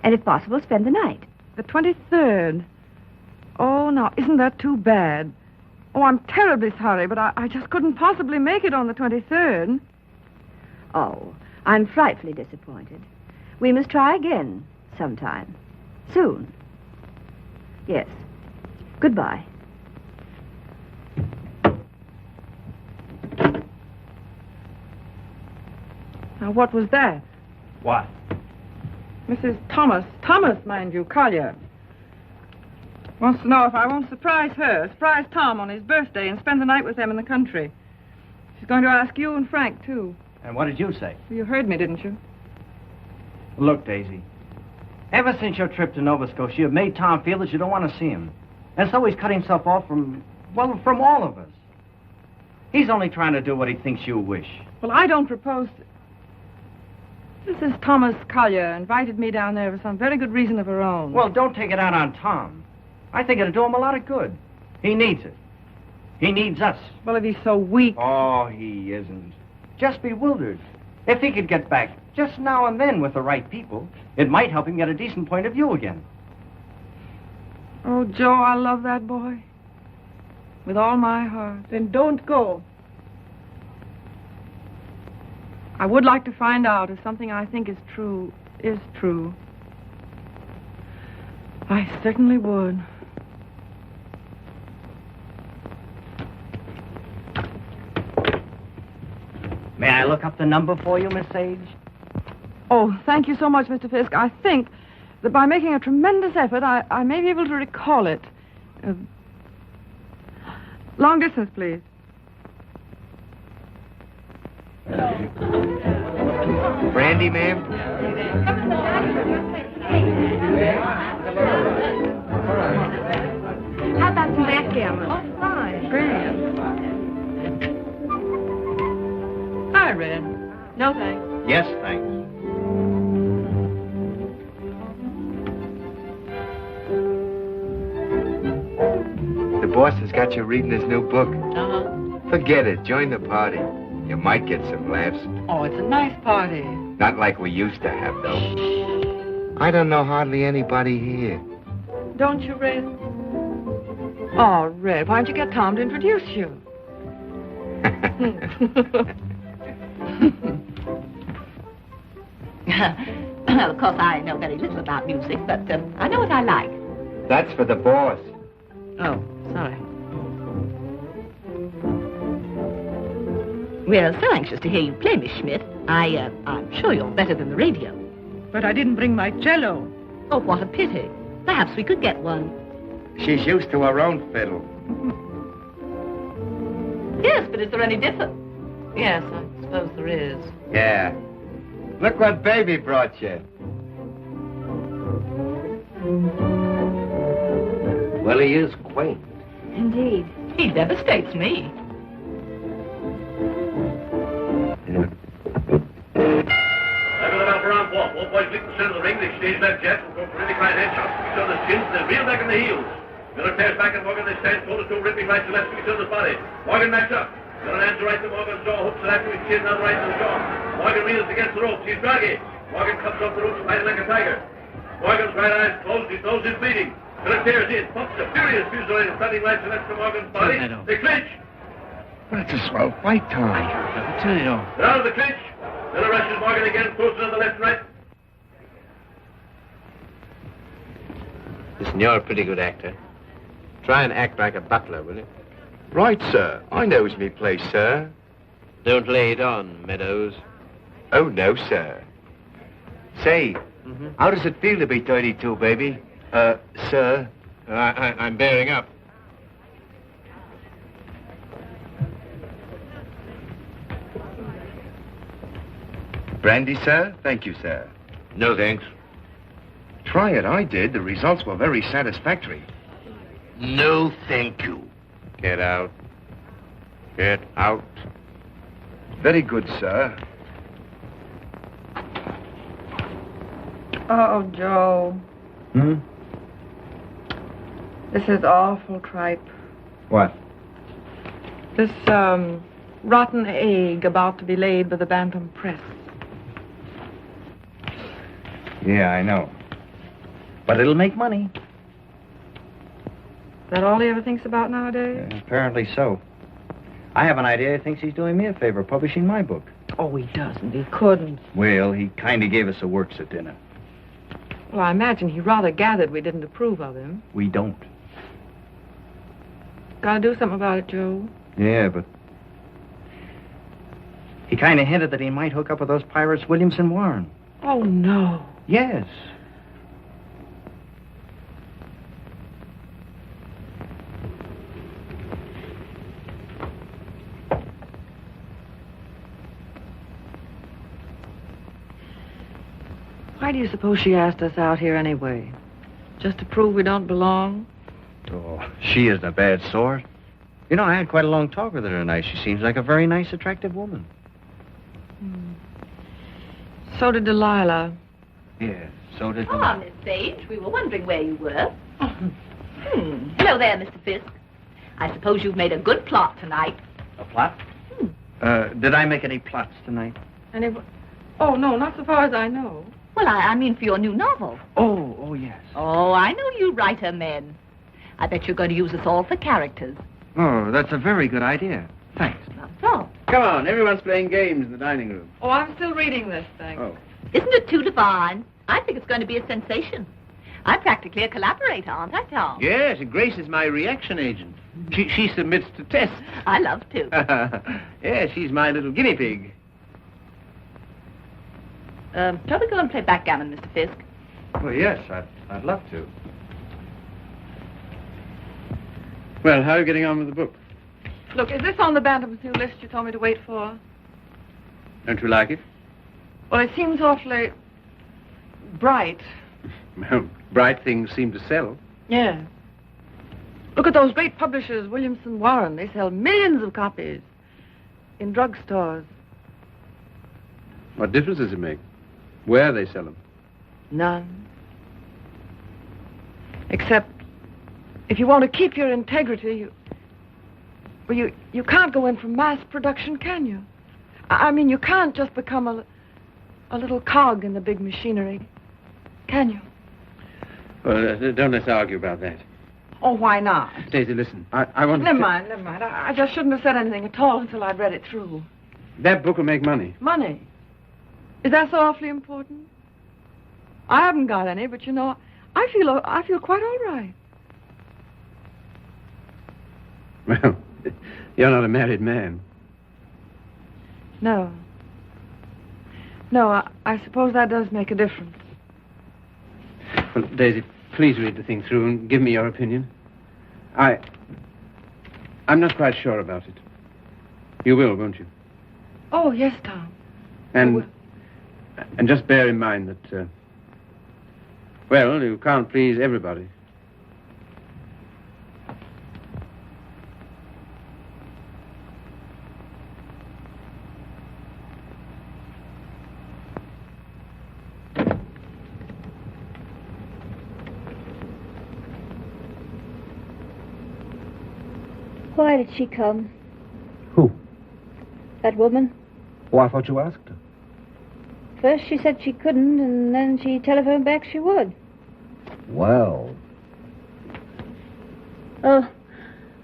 And if possible, spend the night. The 23rd. Oh, now, isn't that too bad? Oh, I'm terribly sorry, but I just couldn't possibly make it on the 23rd. Oh, I'm frightfully disappointed. We must try again sometime. Soon. Yes. Goodbye. Now, what was that? What? Mrs. Thomas, mind you, Collier. Wants to know if I won't surprise Tom on his birthday and spend the night with them in the country. She's going to ask you and Frank, too. And what did you say? You heard me, didn't you? Look, Daisy. Ever since your trip to Nova Scotia, you've made Tom feel that you don't want to see him. And so he's cut himself off from all of us. He's only trying to do what he thinks you wish. Well, I don't propose to... Mrs. Thomas Collier invited me down there for some very good reason of her own. Well, don't take it out on Tom. I think it'll do him a lot of good. He needs it. He needs us. Well, if he's so weak... Oh, he isn't. Just bewildered. If he could get back just now and then with the right people, it might help him get a decent point of view again. Oh, Joe, I love that boy. With all my heart. Then don't go. I would like to find out if something I think is true. I certainly would. May I look up the number for you, Miss Sage? Oh, thank you so much, Mr. Fisk. I think that by making a tremendous effort, I may be able to recall it. Long distance, please. Brandy, ma'am? How about some backgammon? Oh, fine. Brilliant. Hi, Red. No, thanks. Yes, thanks. The boss has got you reading his new book. Uh-huh. Forget it. Join the party. You might get some laughs. Oh, it's a nice party. Not like we used to have, though. I don't know hardly anybody here. Don't you, Red? Oh, Red, why don't you get Tom to introduce you? Well, of course, I know very little about music, but I know what I like. That's for the boss. Oh, sorry. We're so anxious to hear you play, Miss Schmidt. I'm sure you're better than the radio. But I didn't bring my cello. Oh, what a pity. Perhaps we could get one. She's used to her own fiddle. Yes, but is there any difference? Yes, I suppose there is. Yeah. Look what Baby brought you. Well, he is quaint. Indeed. He devastates me. All boys lick the center of the ring, they stage back Jack and go for really fine headshots to each other's chins, then reel back on the heels. Miller tears back and Morgan, they stand toe-to-toe, ripping right to left to each other's body. Morgan backs up. Miller hands right to Morgan's jaw, hooks it after his chin, now right to the jaw. Morgan reels against the ropes, he's draggy. Morgan comes off the ropes, fighting like a tiger. Morgan's right eye's closed, his nose is bleeding. Miller tears in, pumps a furious fusillade, standing right to left to Morgan's body. They clinch. But it's a swell fight, Tom. I tell you. They're out of the clinch. Miller rushes Morgan again, throws it on the left and right. Listen, you're a pretty good actor. Try and act like a butler, will you? Right, sir. I knows me place, sir. Don't lay it on, Meadows. Oh, no, sir. Say, how does it feel to be 32, baby? Sir? I'm bearing up. Brandy, sir? Thank you, sir. No, thanks. Try it. I did. The results were very satisfactory. No, thank you. Get out. Get out. Very good, sir. Oh, Joe. This is awful tripe. What? This, rotten egg about to be laid by the Bantam Press. Yeah, I know. But it'll make money. Is that all he ever thinks about nowadays? Apparently so. I have an idea he thinks he's doing me a favor, publishing my book. Oh, he doesn't. He couldn't. Well, he kind of gave us a works at dinner. Well, I imagine he rather gathered we didn't approve of him. We don't. Gotta do something about it, Joe. Yeah, but... He kind of hinted that he might hook up with those pirates, Williamson Warren. Oh, no. Yes. Why do you suppose she asked us out here anyway? Just to prove we don't belong? Oh, she isn't a bad sort. You know, I had quite a long talk with her tonight. She seems like a very nice, attractive woman. So did Delilah. Yeah, so did Ah, Miss Sage, we were wondering where you were. Hello there, Mr. Fisk. I suppose you've made a good plot tonight. A plot? Did I make any plots tonight? Oh, no, not so far as I know. Well, I mean for your new novel. Oh, yes. Oh, I know you writer men. I bet you're going to use us all for characters. Oh, that's a very good idea. Thanks. Not so. Come on, everyone's playing games in the dining room. Oh, I'm still reading this thing. Oh. Isn't it too divine? I think it's going to be a sensation. I'm practically a collaborator, aren't I, Tom? Yes, Grace is my reaction agent. She submits to tests. I love to. Yeah, she's my little guinea pig. Shall we go and play backgammon, Mr. Fisk? Well, yes, I'd love to. Well, how are you getting on with the book? Look, is this on the Bantam's new list you told me to wait for? Don't you like it? Well, it seems awfully bright. Well, bright things seem to sell. Yeah. Look at those great publishers, Williamson Warren. They sell millions of copies in drugstores. What difference does it make? Where they sell them? None. Except, if you want to keep your integrity, you can't go in for mass production, can you? I mean, you can't just become a little cog in the big machinery, can you? Well, don't let's argue about that. Oh, why not? Daisy, listen. I want Never mind. I just shouldn't have said anything at all until I'd read it through. That book will make money. Money? Is that so awfully important? I haven't got any, but you know, I feel quite all right. Well, you're not a married man. No. No, I suppose that does make a difference. Well, Daisy, please read the thing through and give me your opinion. I'm not quite sure about it. You will, won't you? Oh, yes, Tom. And just bear in mind that, well, you can't please everybody. Why did she come? Who? That woman? Oh, I thought you asked her. First she said she couldn't, and then she telephoned back she would. Well. Oh,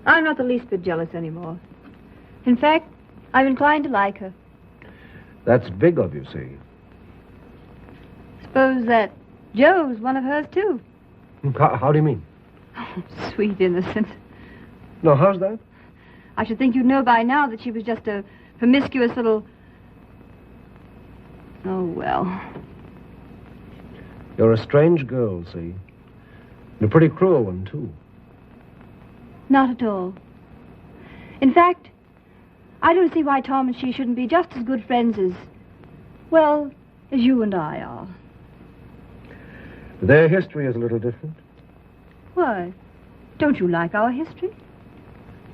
I'm not the least bit jealous anymore. In fact, I'm inclined to like her. That's big of you, see. Suppose that Joe's one of hers, too. How do you mean? Oh, sweet innocent. No, how's that? I should think you'd know by now that she was just a promiscuous little... Oh, well. You're a strange girl, see? And a pretty cruel one, too. Not at all. In fact, I don't see why Tom and she shouldn't be just as good friends as, well, as you and I are. Their history is a little different. Why? Don't you like our history?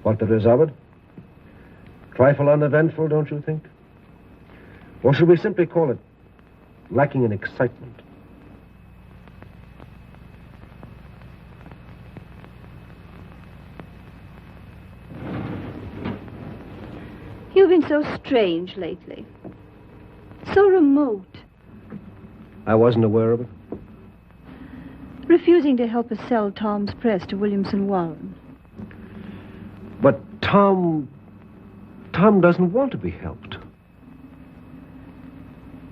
What there is of it? Trifle uneventful, don't you think? Or should we simply call it lacking in excitement? You've been so strange lately. So remote. I wasn't aware of it. Refusing to help us sell Tom's press to Williamson Warren. But Tom doesn't want to be helped.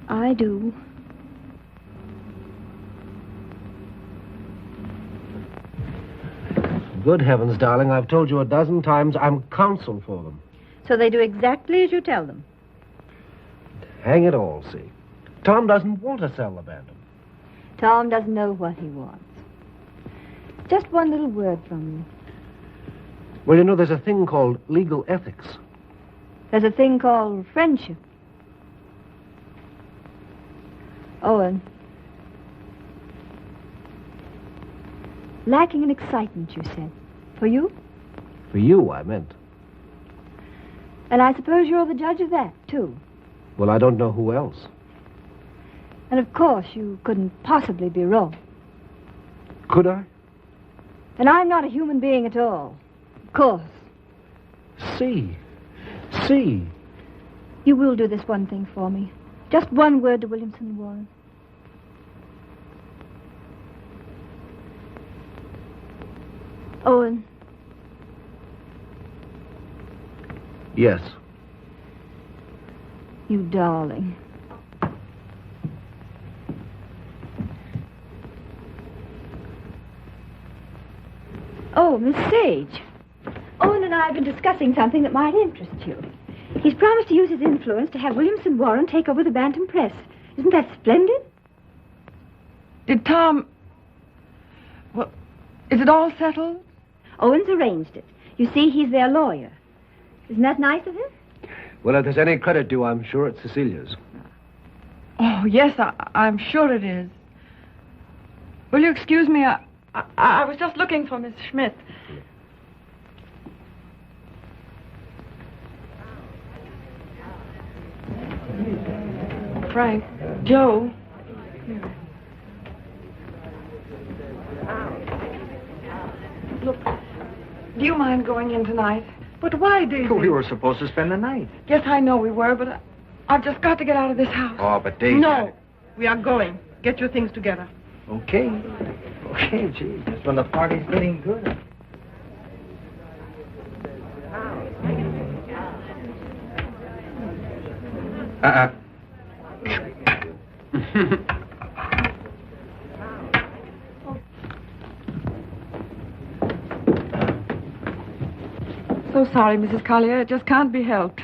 I do. Good heavens, darling, I've told you a dozen times I'm counsel for them. So they do exactly as you tell them. Hang it all, see. Tom doesn't want to sell the Bantam. Tom doesn't know what he wants. Just one little word from you. Well, you know, there's a thing called legal ethics. There's a thing called friendship. Owen. Lacking in excitement, you said. For you? For you, I meant. And I suppose you're the judge of that, too. Well, I don't know who else. And of course, you couldn't possibly be wrong. Could I? And I'm not a human being at all. Of course. See. You will do this one thing for me. Just one word to Williamson Warren. Owen. Yes. You darling. Oh, Miss Sage. Owen and I have been discussing something that might interest you. He's promised to use his influence to have Williamson Warren take over the Bantam Press. Isn't that splendid? Did Tom... Well, is it all settled? Owen's arranged it. You see, he's their lawyer. Isn't that nice of him? Well, if there's any credit due, I'm sure it's Cecilia's. Oh, yes, I'm sure it is. Will you excuse me? I was just looking for Miss Schmidt. Frank, Joe. Look, do you mind going in tonight? But why, Daisy? We were supposed to spend the night. Yes, I know we were, but I've just got to get out of this house. Oh, but Daisy... No, we are going. Get your things together. Okay, gee. That's when the party's getting good. So sorry, Mrs. Collier. It just can't be helped.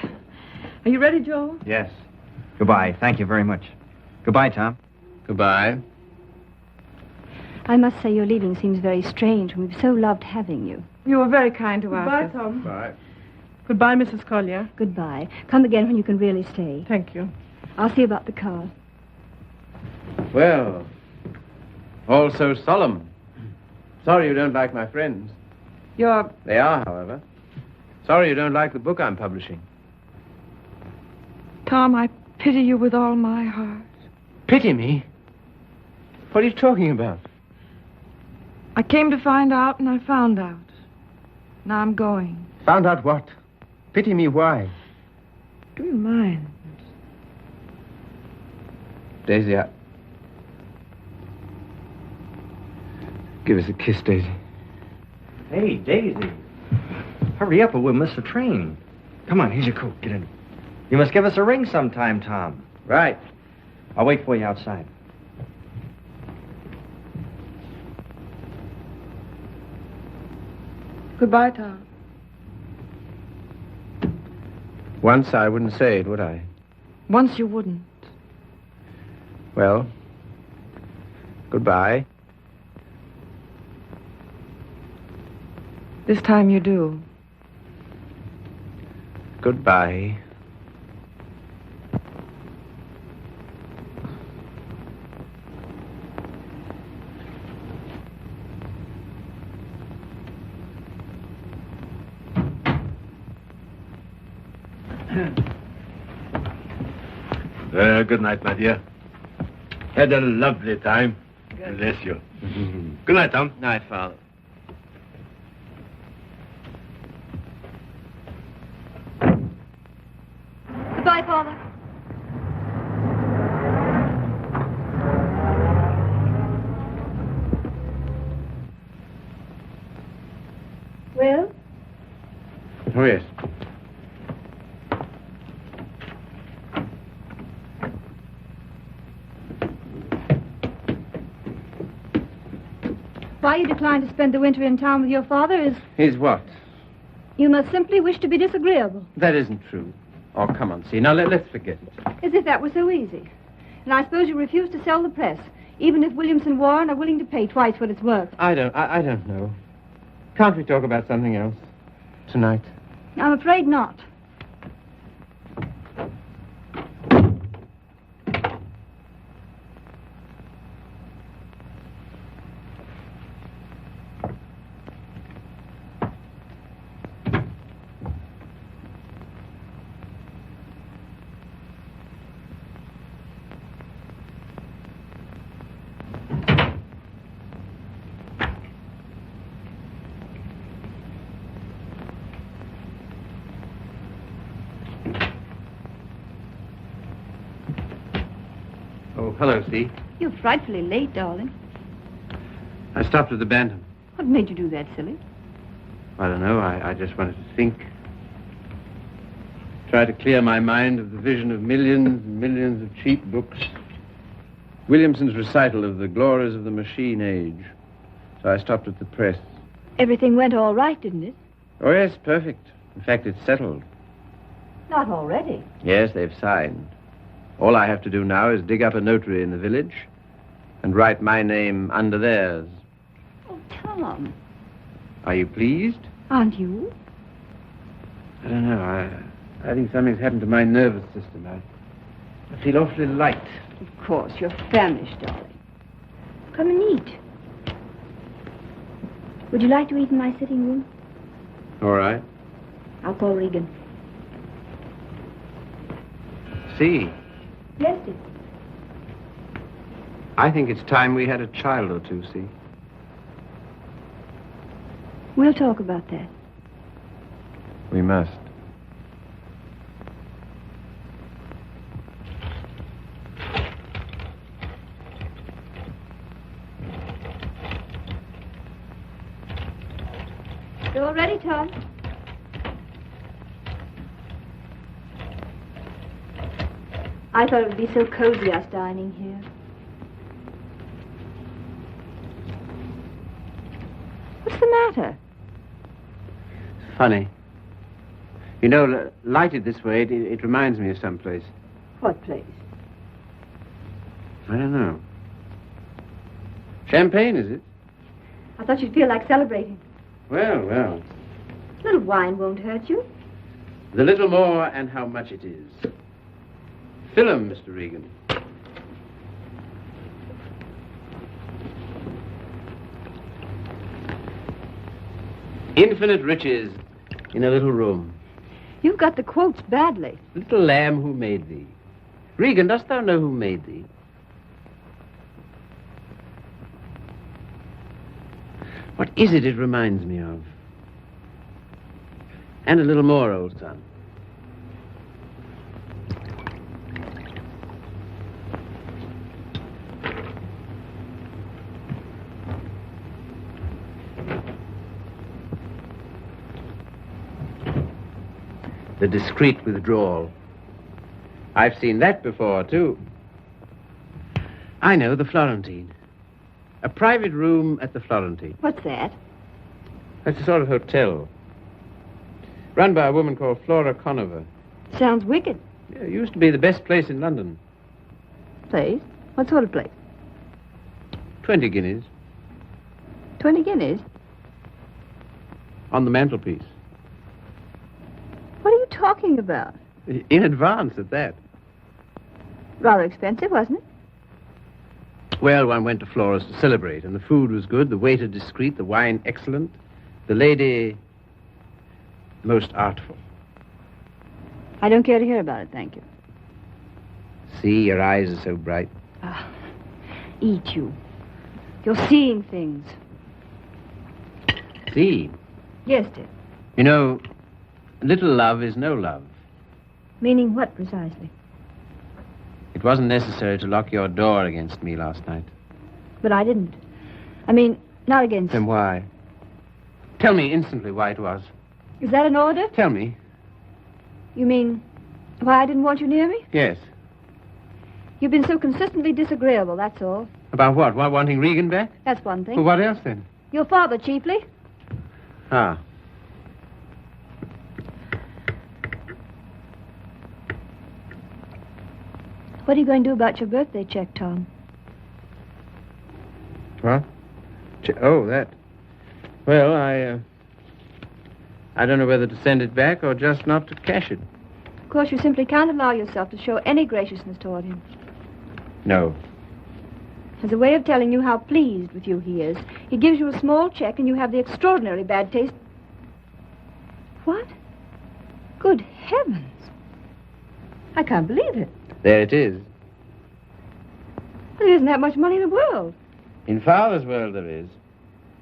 Are you ready, Joe? Yes. Goodbye. Thank you very much. Goodbye, Tom. Goodbye. I must say your leaving seems very strange. We've so loved having you. You were very kind to us. Goodbye, Tom. Bye. Goodbye, Mrs. Collier. Goodbye. Come again when you can really stay. Thank you. I'll see about the car. Well, all so solemn. Sorry you don't like my friends. They are, however. Sorry you don't like the book I'm publishing. Tom, I pity you with all my heart. Pity me? What are you talking about? I came to find out, and I found out. Now I'm going. Found out what? Pity me why? Do you mind? Daisy, give us a kiss, Daisy. Hey, Daisy. Hurry up or we'll miss the train. Come on, here's your coat. Get in. You must give us a ring sometime, Tom. Right. I'll wait for you outside. Goodbye, Tom. Once I wouldn't say it, would I? Once you wouldn't. Well, goodbye. This time you do. Goodbye. Good night, my dear. Had a lovely time. Bless you. Good night, Tom. Night, Father. Goodbye, Father. Well? Oh, yes. Why you decline to spend the winter in town with your father is Is what? you must simply wish to be disagreeable. That isn't true. Oh, come on, see. Now, let's forget it. As if that were so easy. And I suppose you refuse to sell the press, even if Williamson Warren are willing to pay twice what it's worth. I don't know. Can't we talk about something else tonight? I'm afraid not. Oh, hello, see. You're frightfully late, darling. I stopped at the Bantam. What made you do that, silly? I don't know. I just wanted to think. Try to clear my mind of the vision of millions and millions of cheap books. Williamson's recital of the glories of the machine age. So I stopped at the press. Everything went all right, didn't it? Oh, yes, perfect. In fact, it's settled. Not already. Yes, they've signed. All I have to do now is dig up a notary in the village and write my name under theirs. Oh, Tom. Are you pleased? Aren't you? I don't know. I think something's happened to my nervous system. I feel awfully light. Of course, you're famished, darling. Come and eat. Would you like to eat in my sitting room? All right. I'll call Regan. See, Yes, dear. I think it's time we had a child or two, see. We'll talk about that. We must. You all ready, Tom? I thought it would be so cozy, us dining here. What's the matter? Funny. You know, lighted this way, it reminds me of someplace. What place? I don't know. Champagne, is it? I thought you'd feel like celebrating. Well. A little wine won't hurt you. The little more and how much it is. Fill 'em, Mr. Regan. Infinite riches in a little room. You've got the quotes badly. Little lamb who made thee. Regan, dost thou know who made thee? What is it reminds me of? And a little more, old son. The discreet withdrawal. I've seen that before, too. I know, the Florentine. A private room at the Florentine. What's that? That's a sort of hotel. Run by a woman called Flora Conover. Sounds wicked. Yeah, it used to be the best place in London. Place? What sort of place? 20 guineas 20 guineas? on the mantelpiece. What are you talking about? In advance at that. Rather expensive, wasn't it? Well, one went to Flora's to celebrate, and the food was good, the waiter discreet, the wine excellent, the lady most artful. I don't care to hear about it, thank you. See, your eyes are so bright. Ah, eat you. You're seeing things. See, Yes, dear. you know, little love is no love. Meaning what precisely? It wasn't necessary to lock your door against me last night. But I didn't. I mean, not against... Then why? Tell me instantly why it was. Is that an order? Tell me. You mean why I didn't want you near me? Yes. You've been so consistently disagreeable, that's all. About what? Wanting Regan back? That's one thing. Well, what else then? Your father, chiefly. Ah. What are you going to do about your birthday check, Tom? What? Oh, that. Well, I don't know whether to send it back or just not to cash it. Of course, you simply can't allow yourself to show any graciousness toward him. No. As a way of telling you how pleased with you he is, he gives you a small check and you have the extraordinarily bad taste... What? Good heavens. I can't believe it. There it is. There isn't that much money in the world. In Father's world there is.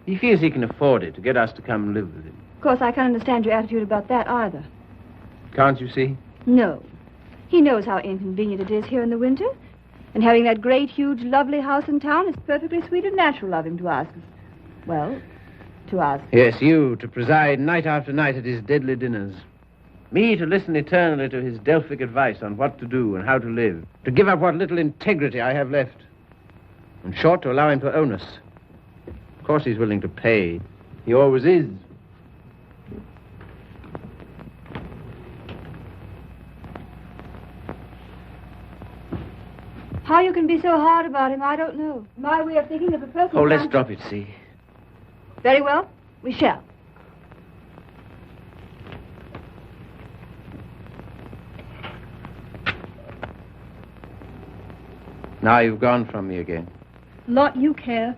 He feels he can afford it to get us to come and live with him. Of course, I can't understand your attitude about that either. Can't you see? No. He knows how inconvenient it is here in the winter. And having that great, huge, lovely house in town is perfectly sweet and natural of him to ask us. Well, to ask. Yes, you, to preside night after night at his deadly dinners. Me, to listen eternally to his Delphic advice on what to do and how to live. To give up what little integrity I have left. In short, to allow him to own us. Of course he's willing to pay. He always is. How you can be so hard about him, I don't know. My way of thinking of a person... Oh, let's drop it, see. Very well. We shall. Now you've gone from me again. Lot you care.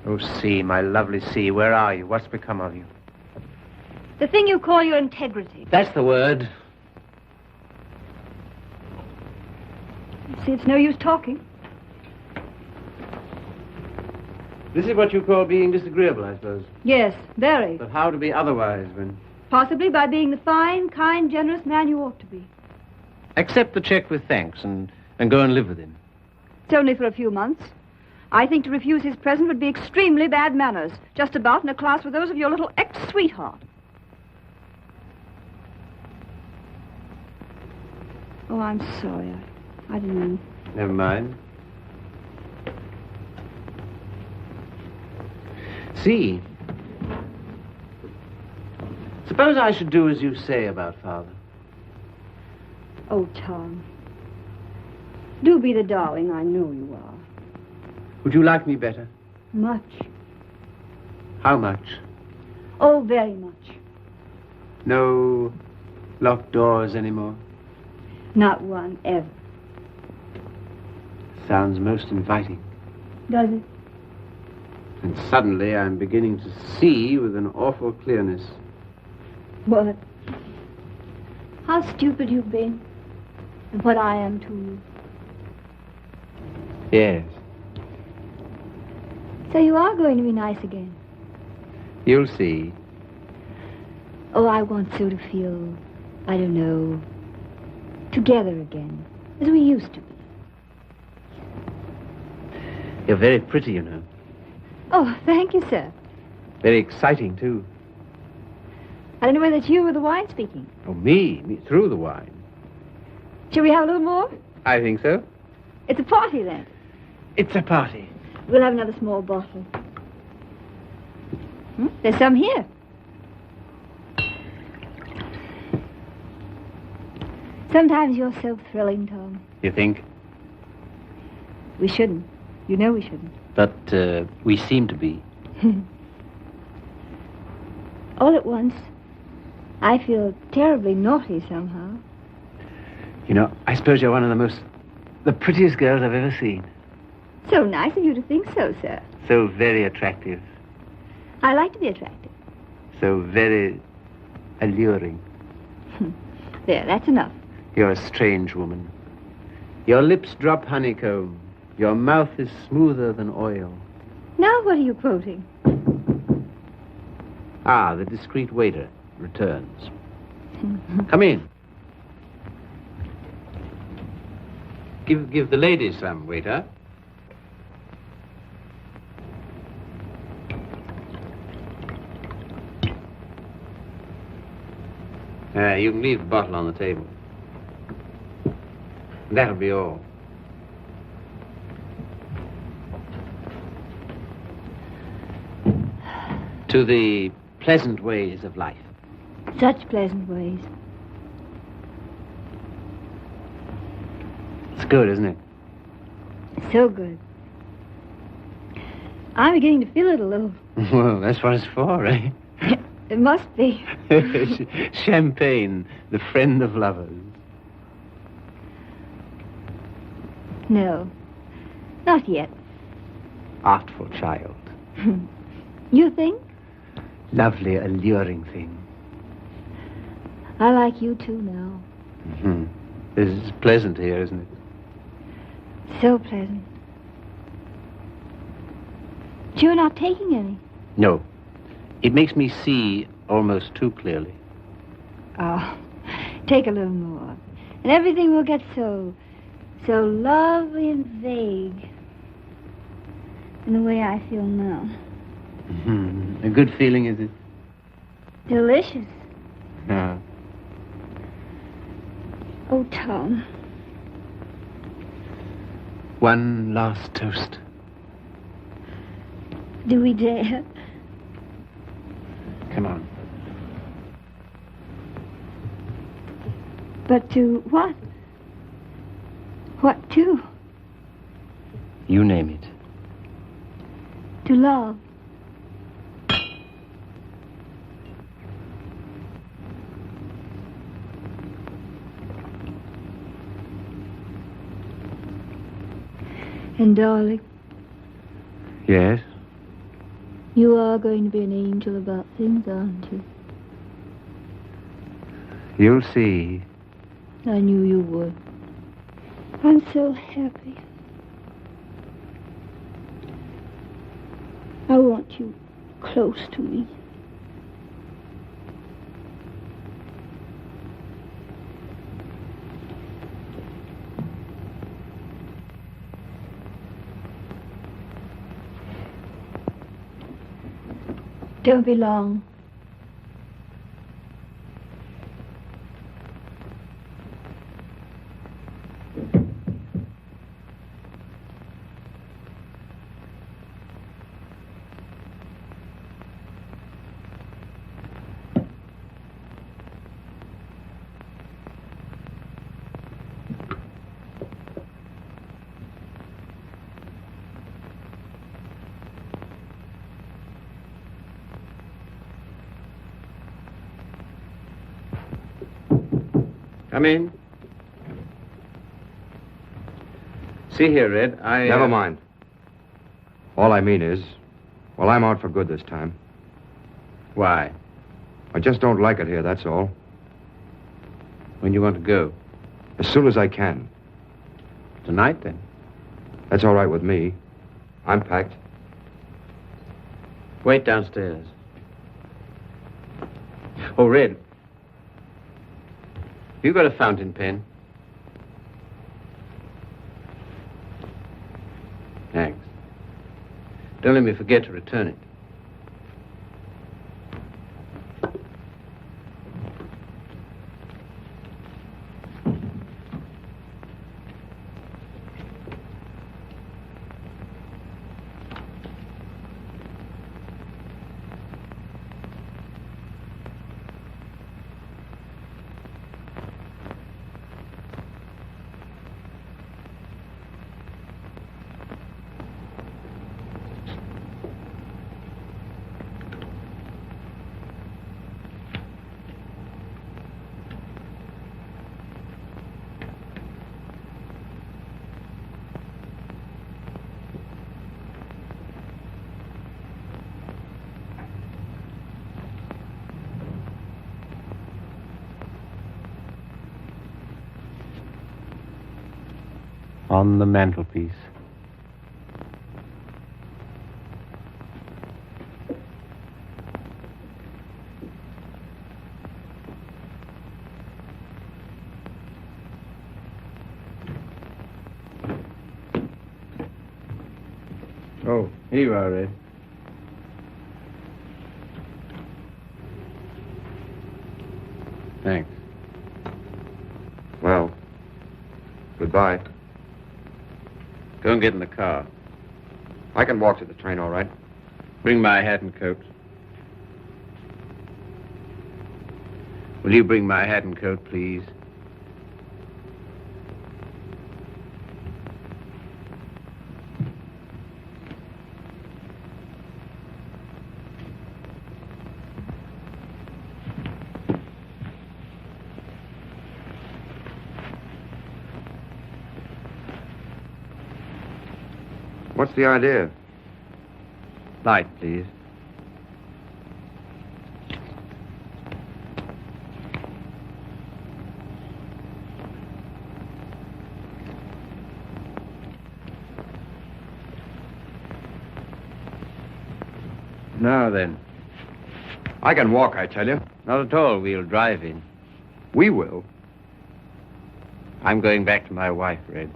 Oh, C, my lovely C, where are you? What's become of you? The thing you call your integrity. That's the word. See, it's no use talking. This is what you call being disagreeable, I suppose. Yes, very. But how to be otherwise when... Possibly by being the fine, kind, generous man you ought to be. Accept the check with thanks and go and live with him. It's only for a few months. I think to refuse his present would be extremely bad manners. Just about in a class with those of your little ex-sweetheart. Oh, I'm sorry. I didn't mean... Never mind. See, suppose I should do as you say about Father. Oh, Tom. Do be the darling I know you are. Would you like me better? Much. How much? Oh, very much. No locked doors anymore? Not one, ever. Sounds most inviting. Does it? And suddenly I'm beginning to see with an awful clearness. What? How stupid you've been. And what I am to you. Yes. So you are going to be nice again. You'll see. Oh, I want so to feel, I don't know, together again, as we used to be. You're very pretty, you know. Oh, thank you, sir. Very exciting, too. I don't know whether it's you or the wine speaking. Oh, me through the wine. Shall we have a little more? I think so. It's a party, then. It's a party. We'll have another small bottle. There's some here. Sometimes you're so thrilling, Tom. You think? We shouldn't. You know we shouldn't. But we seem to be. All at once, I feel terribly naughty somehow. You know, I suppose you're one of the prettiest girls I've ever seen. So nice of you to think so, sir. So very attractive. I like to be attractive. So very alluring. There, that's enough. You're a strange woman. Your lips drop honeycomb. Your mouth is smoother than oil. Now what are you quoting? Ah, the discreet waiter returns. Come in. Give the ladies some, waiter. You can leave the bottle on the table. That'll be all. To the pleasant ways of life. Such pleasant ways. It's good, isn't it? So good. I'm beginning to feel it a little. Well, that's what it's for, eh? It must be. Champagne, the friend of lovers. No, not yet. Artful child. You think? Lovely, alluring thing. I like you too now. Mm-hmm. This is pleasant here, isn't it? So pleasant. But you're not taking any. No. It makes me see almost too clearly. Oh, take a little more. And everything will get so lovely and vague. In the way I feel now. Mm-hmm. A good feeling, is it? Delicious. Yeah. Oh, Tom. One last toast. Do we dare? Come on. But to what? What to? You name it. To love. And darling, Yes? you are going to be an angel about things, aren't you? You'll see. I knew you would. I'm so happy. I want you close to me. Don't be long. Come in. See here, Red, Never mind. All I mean is, well, I'm out for good this time. Why? I just don't like it here, that's all. When do you want to go? As soon as I can. Tonight, then? That's all right with me. I'm packed. Wait downstairs. Oh, Red. You got a fountain pen? Thanks. Don't let me forget to return it. On the mantelpiece. Oh, here you are, Red. Thanks. Well, goodbye. Go and get in the car. I can walk to the train, all right? Bring my hat and coat. Will you bring my hat and coat, please? What's the idea? Light, please. Now then. I can walk, I tell you. Not at all. We'll drive in. We will. I'm going back to my wife, Red.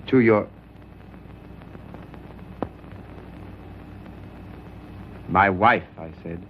To your... My wife, I said.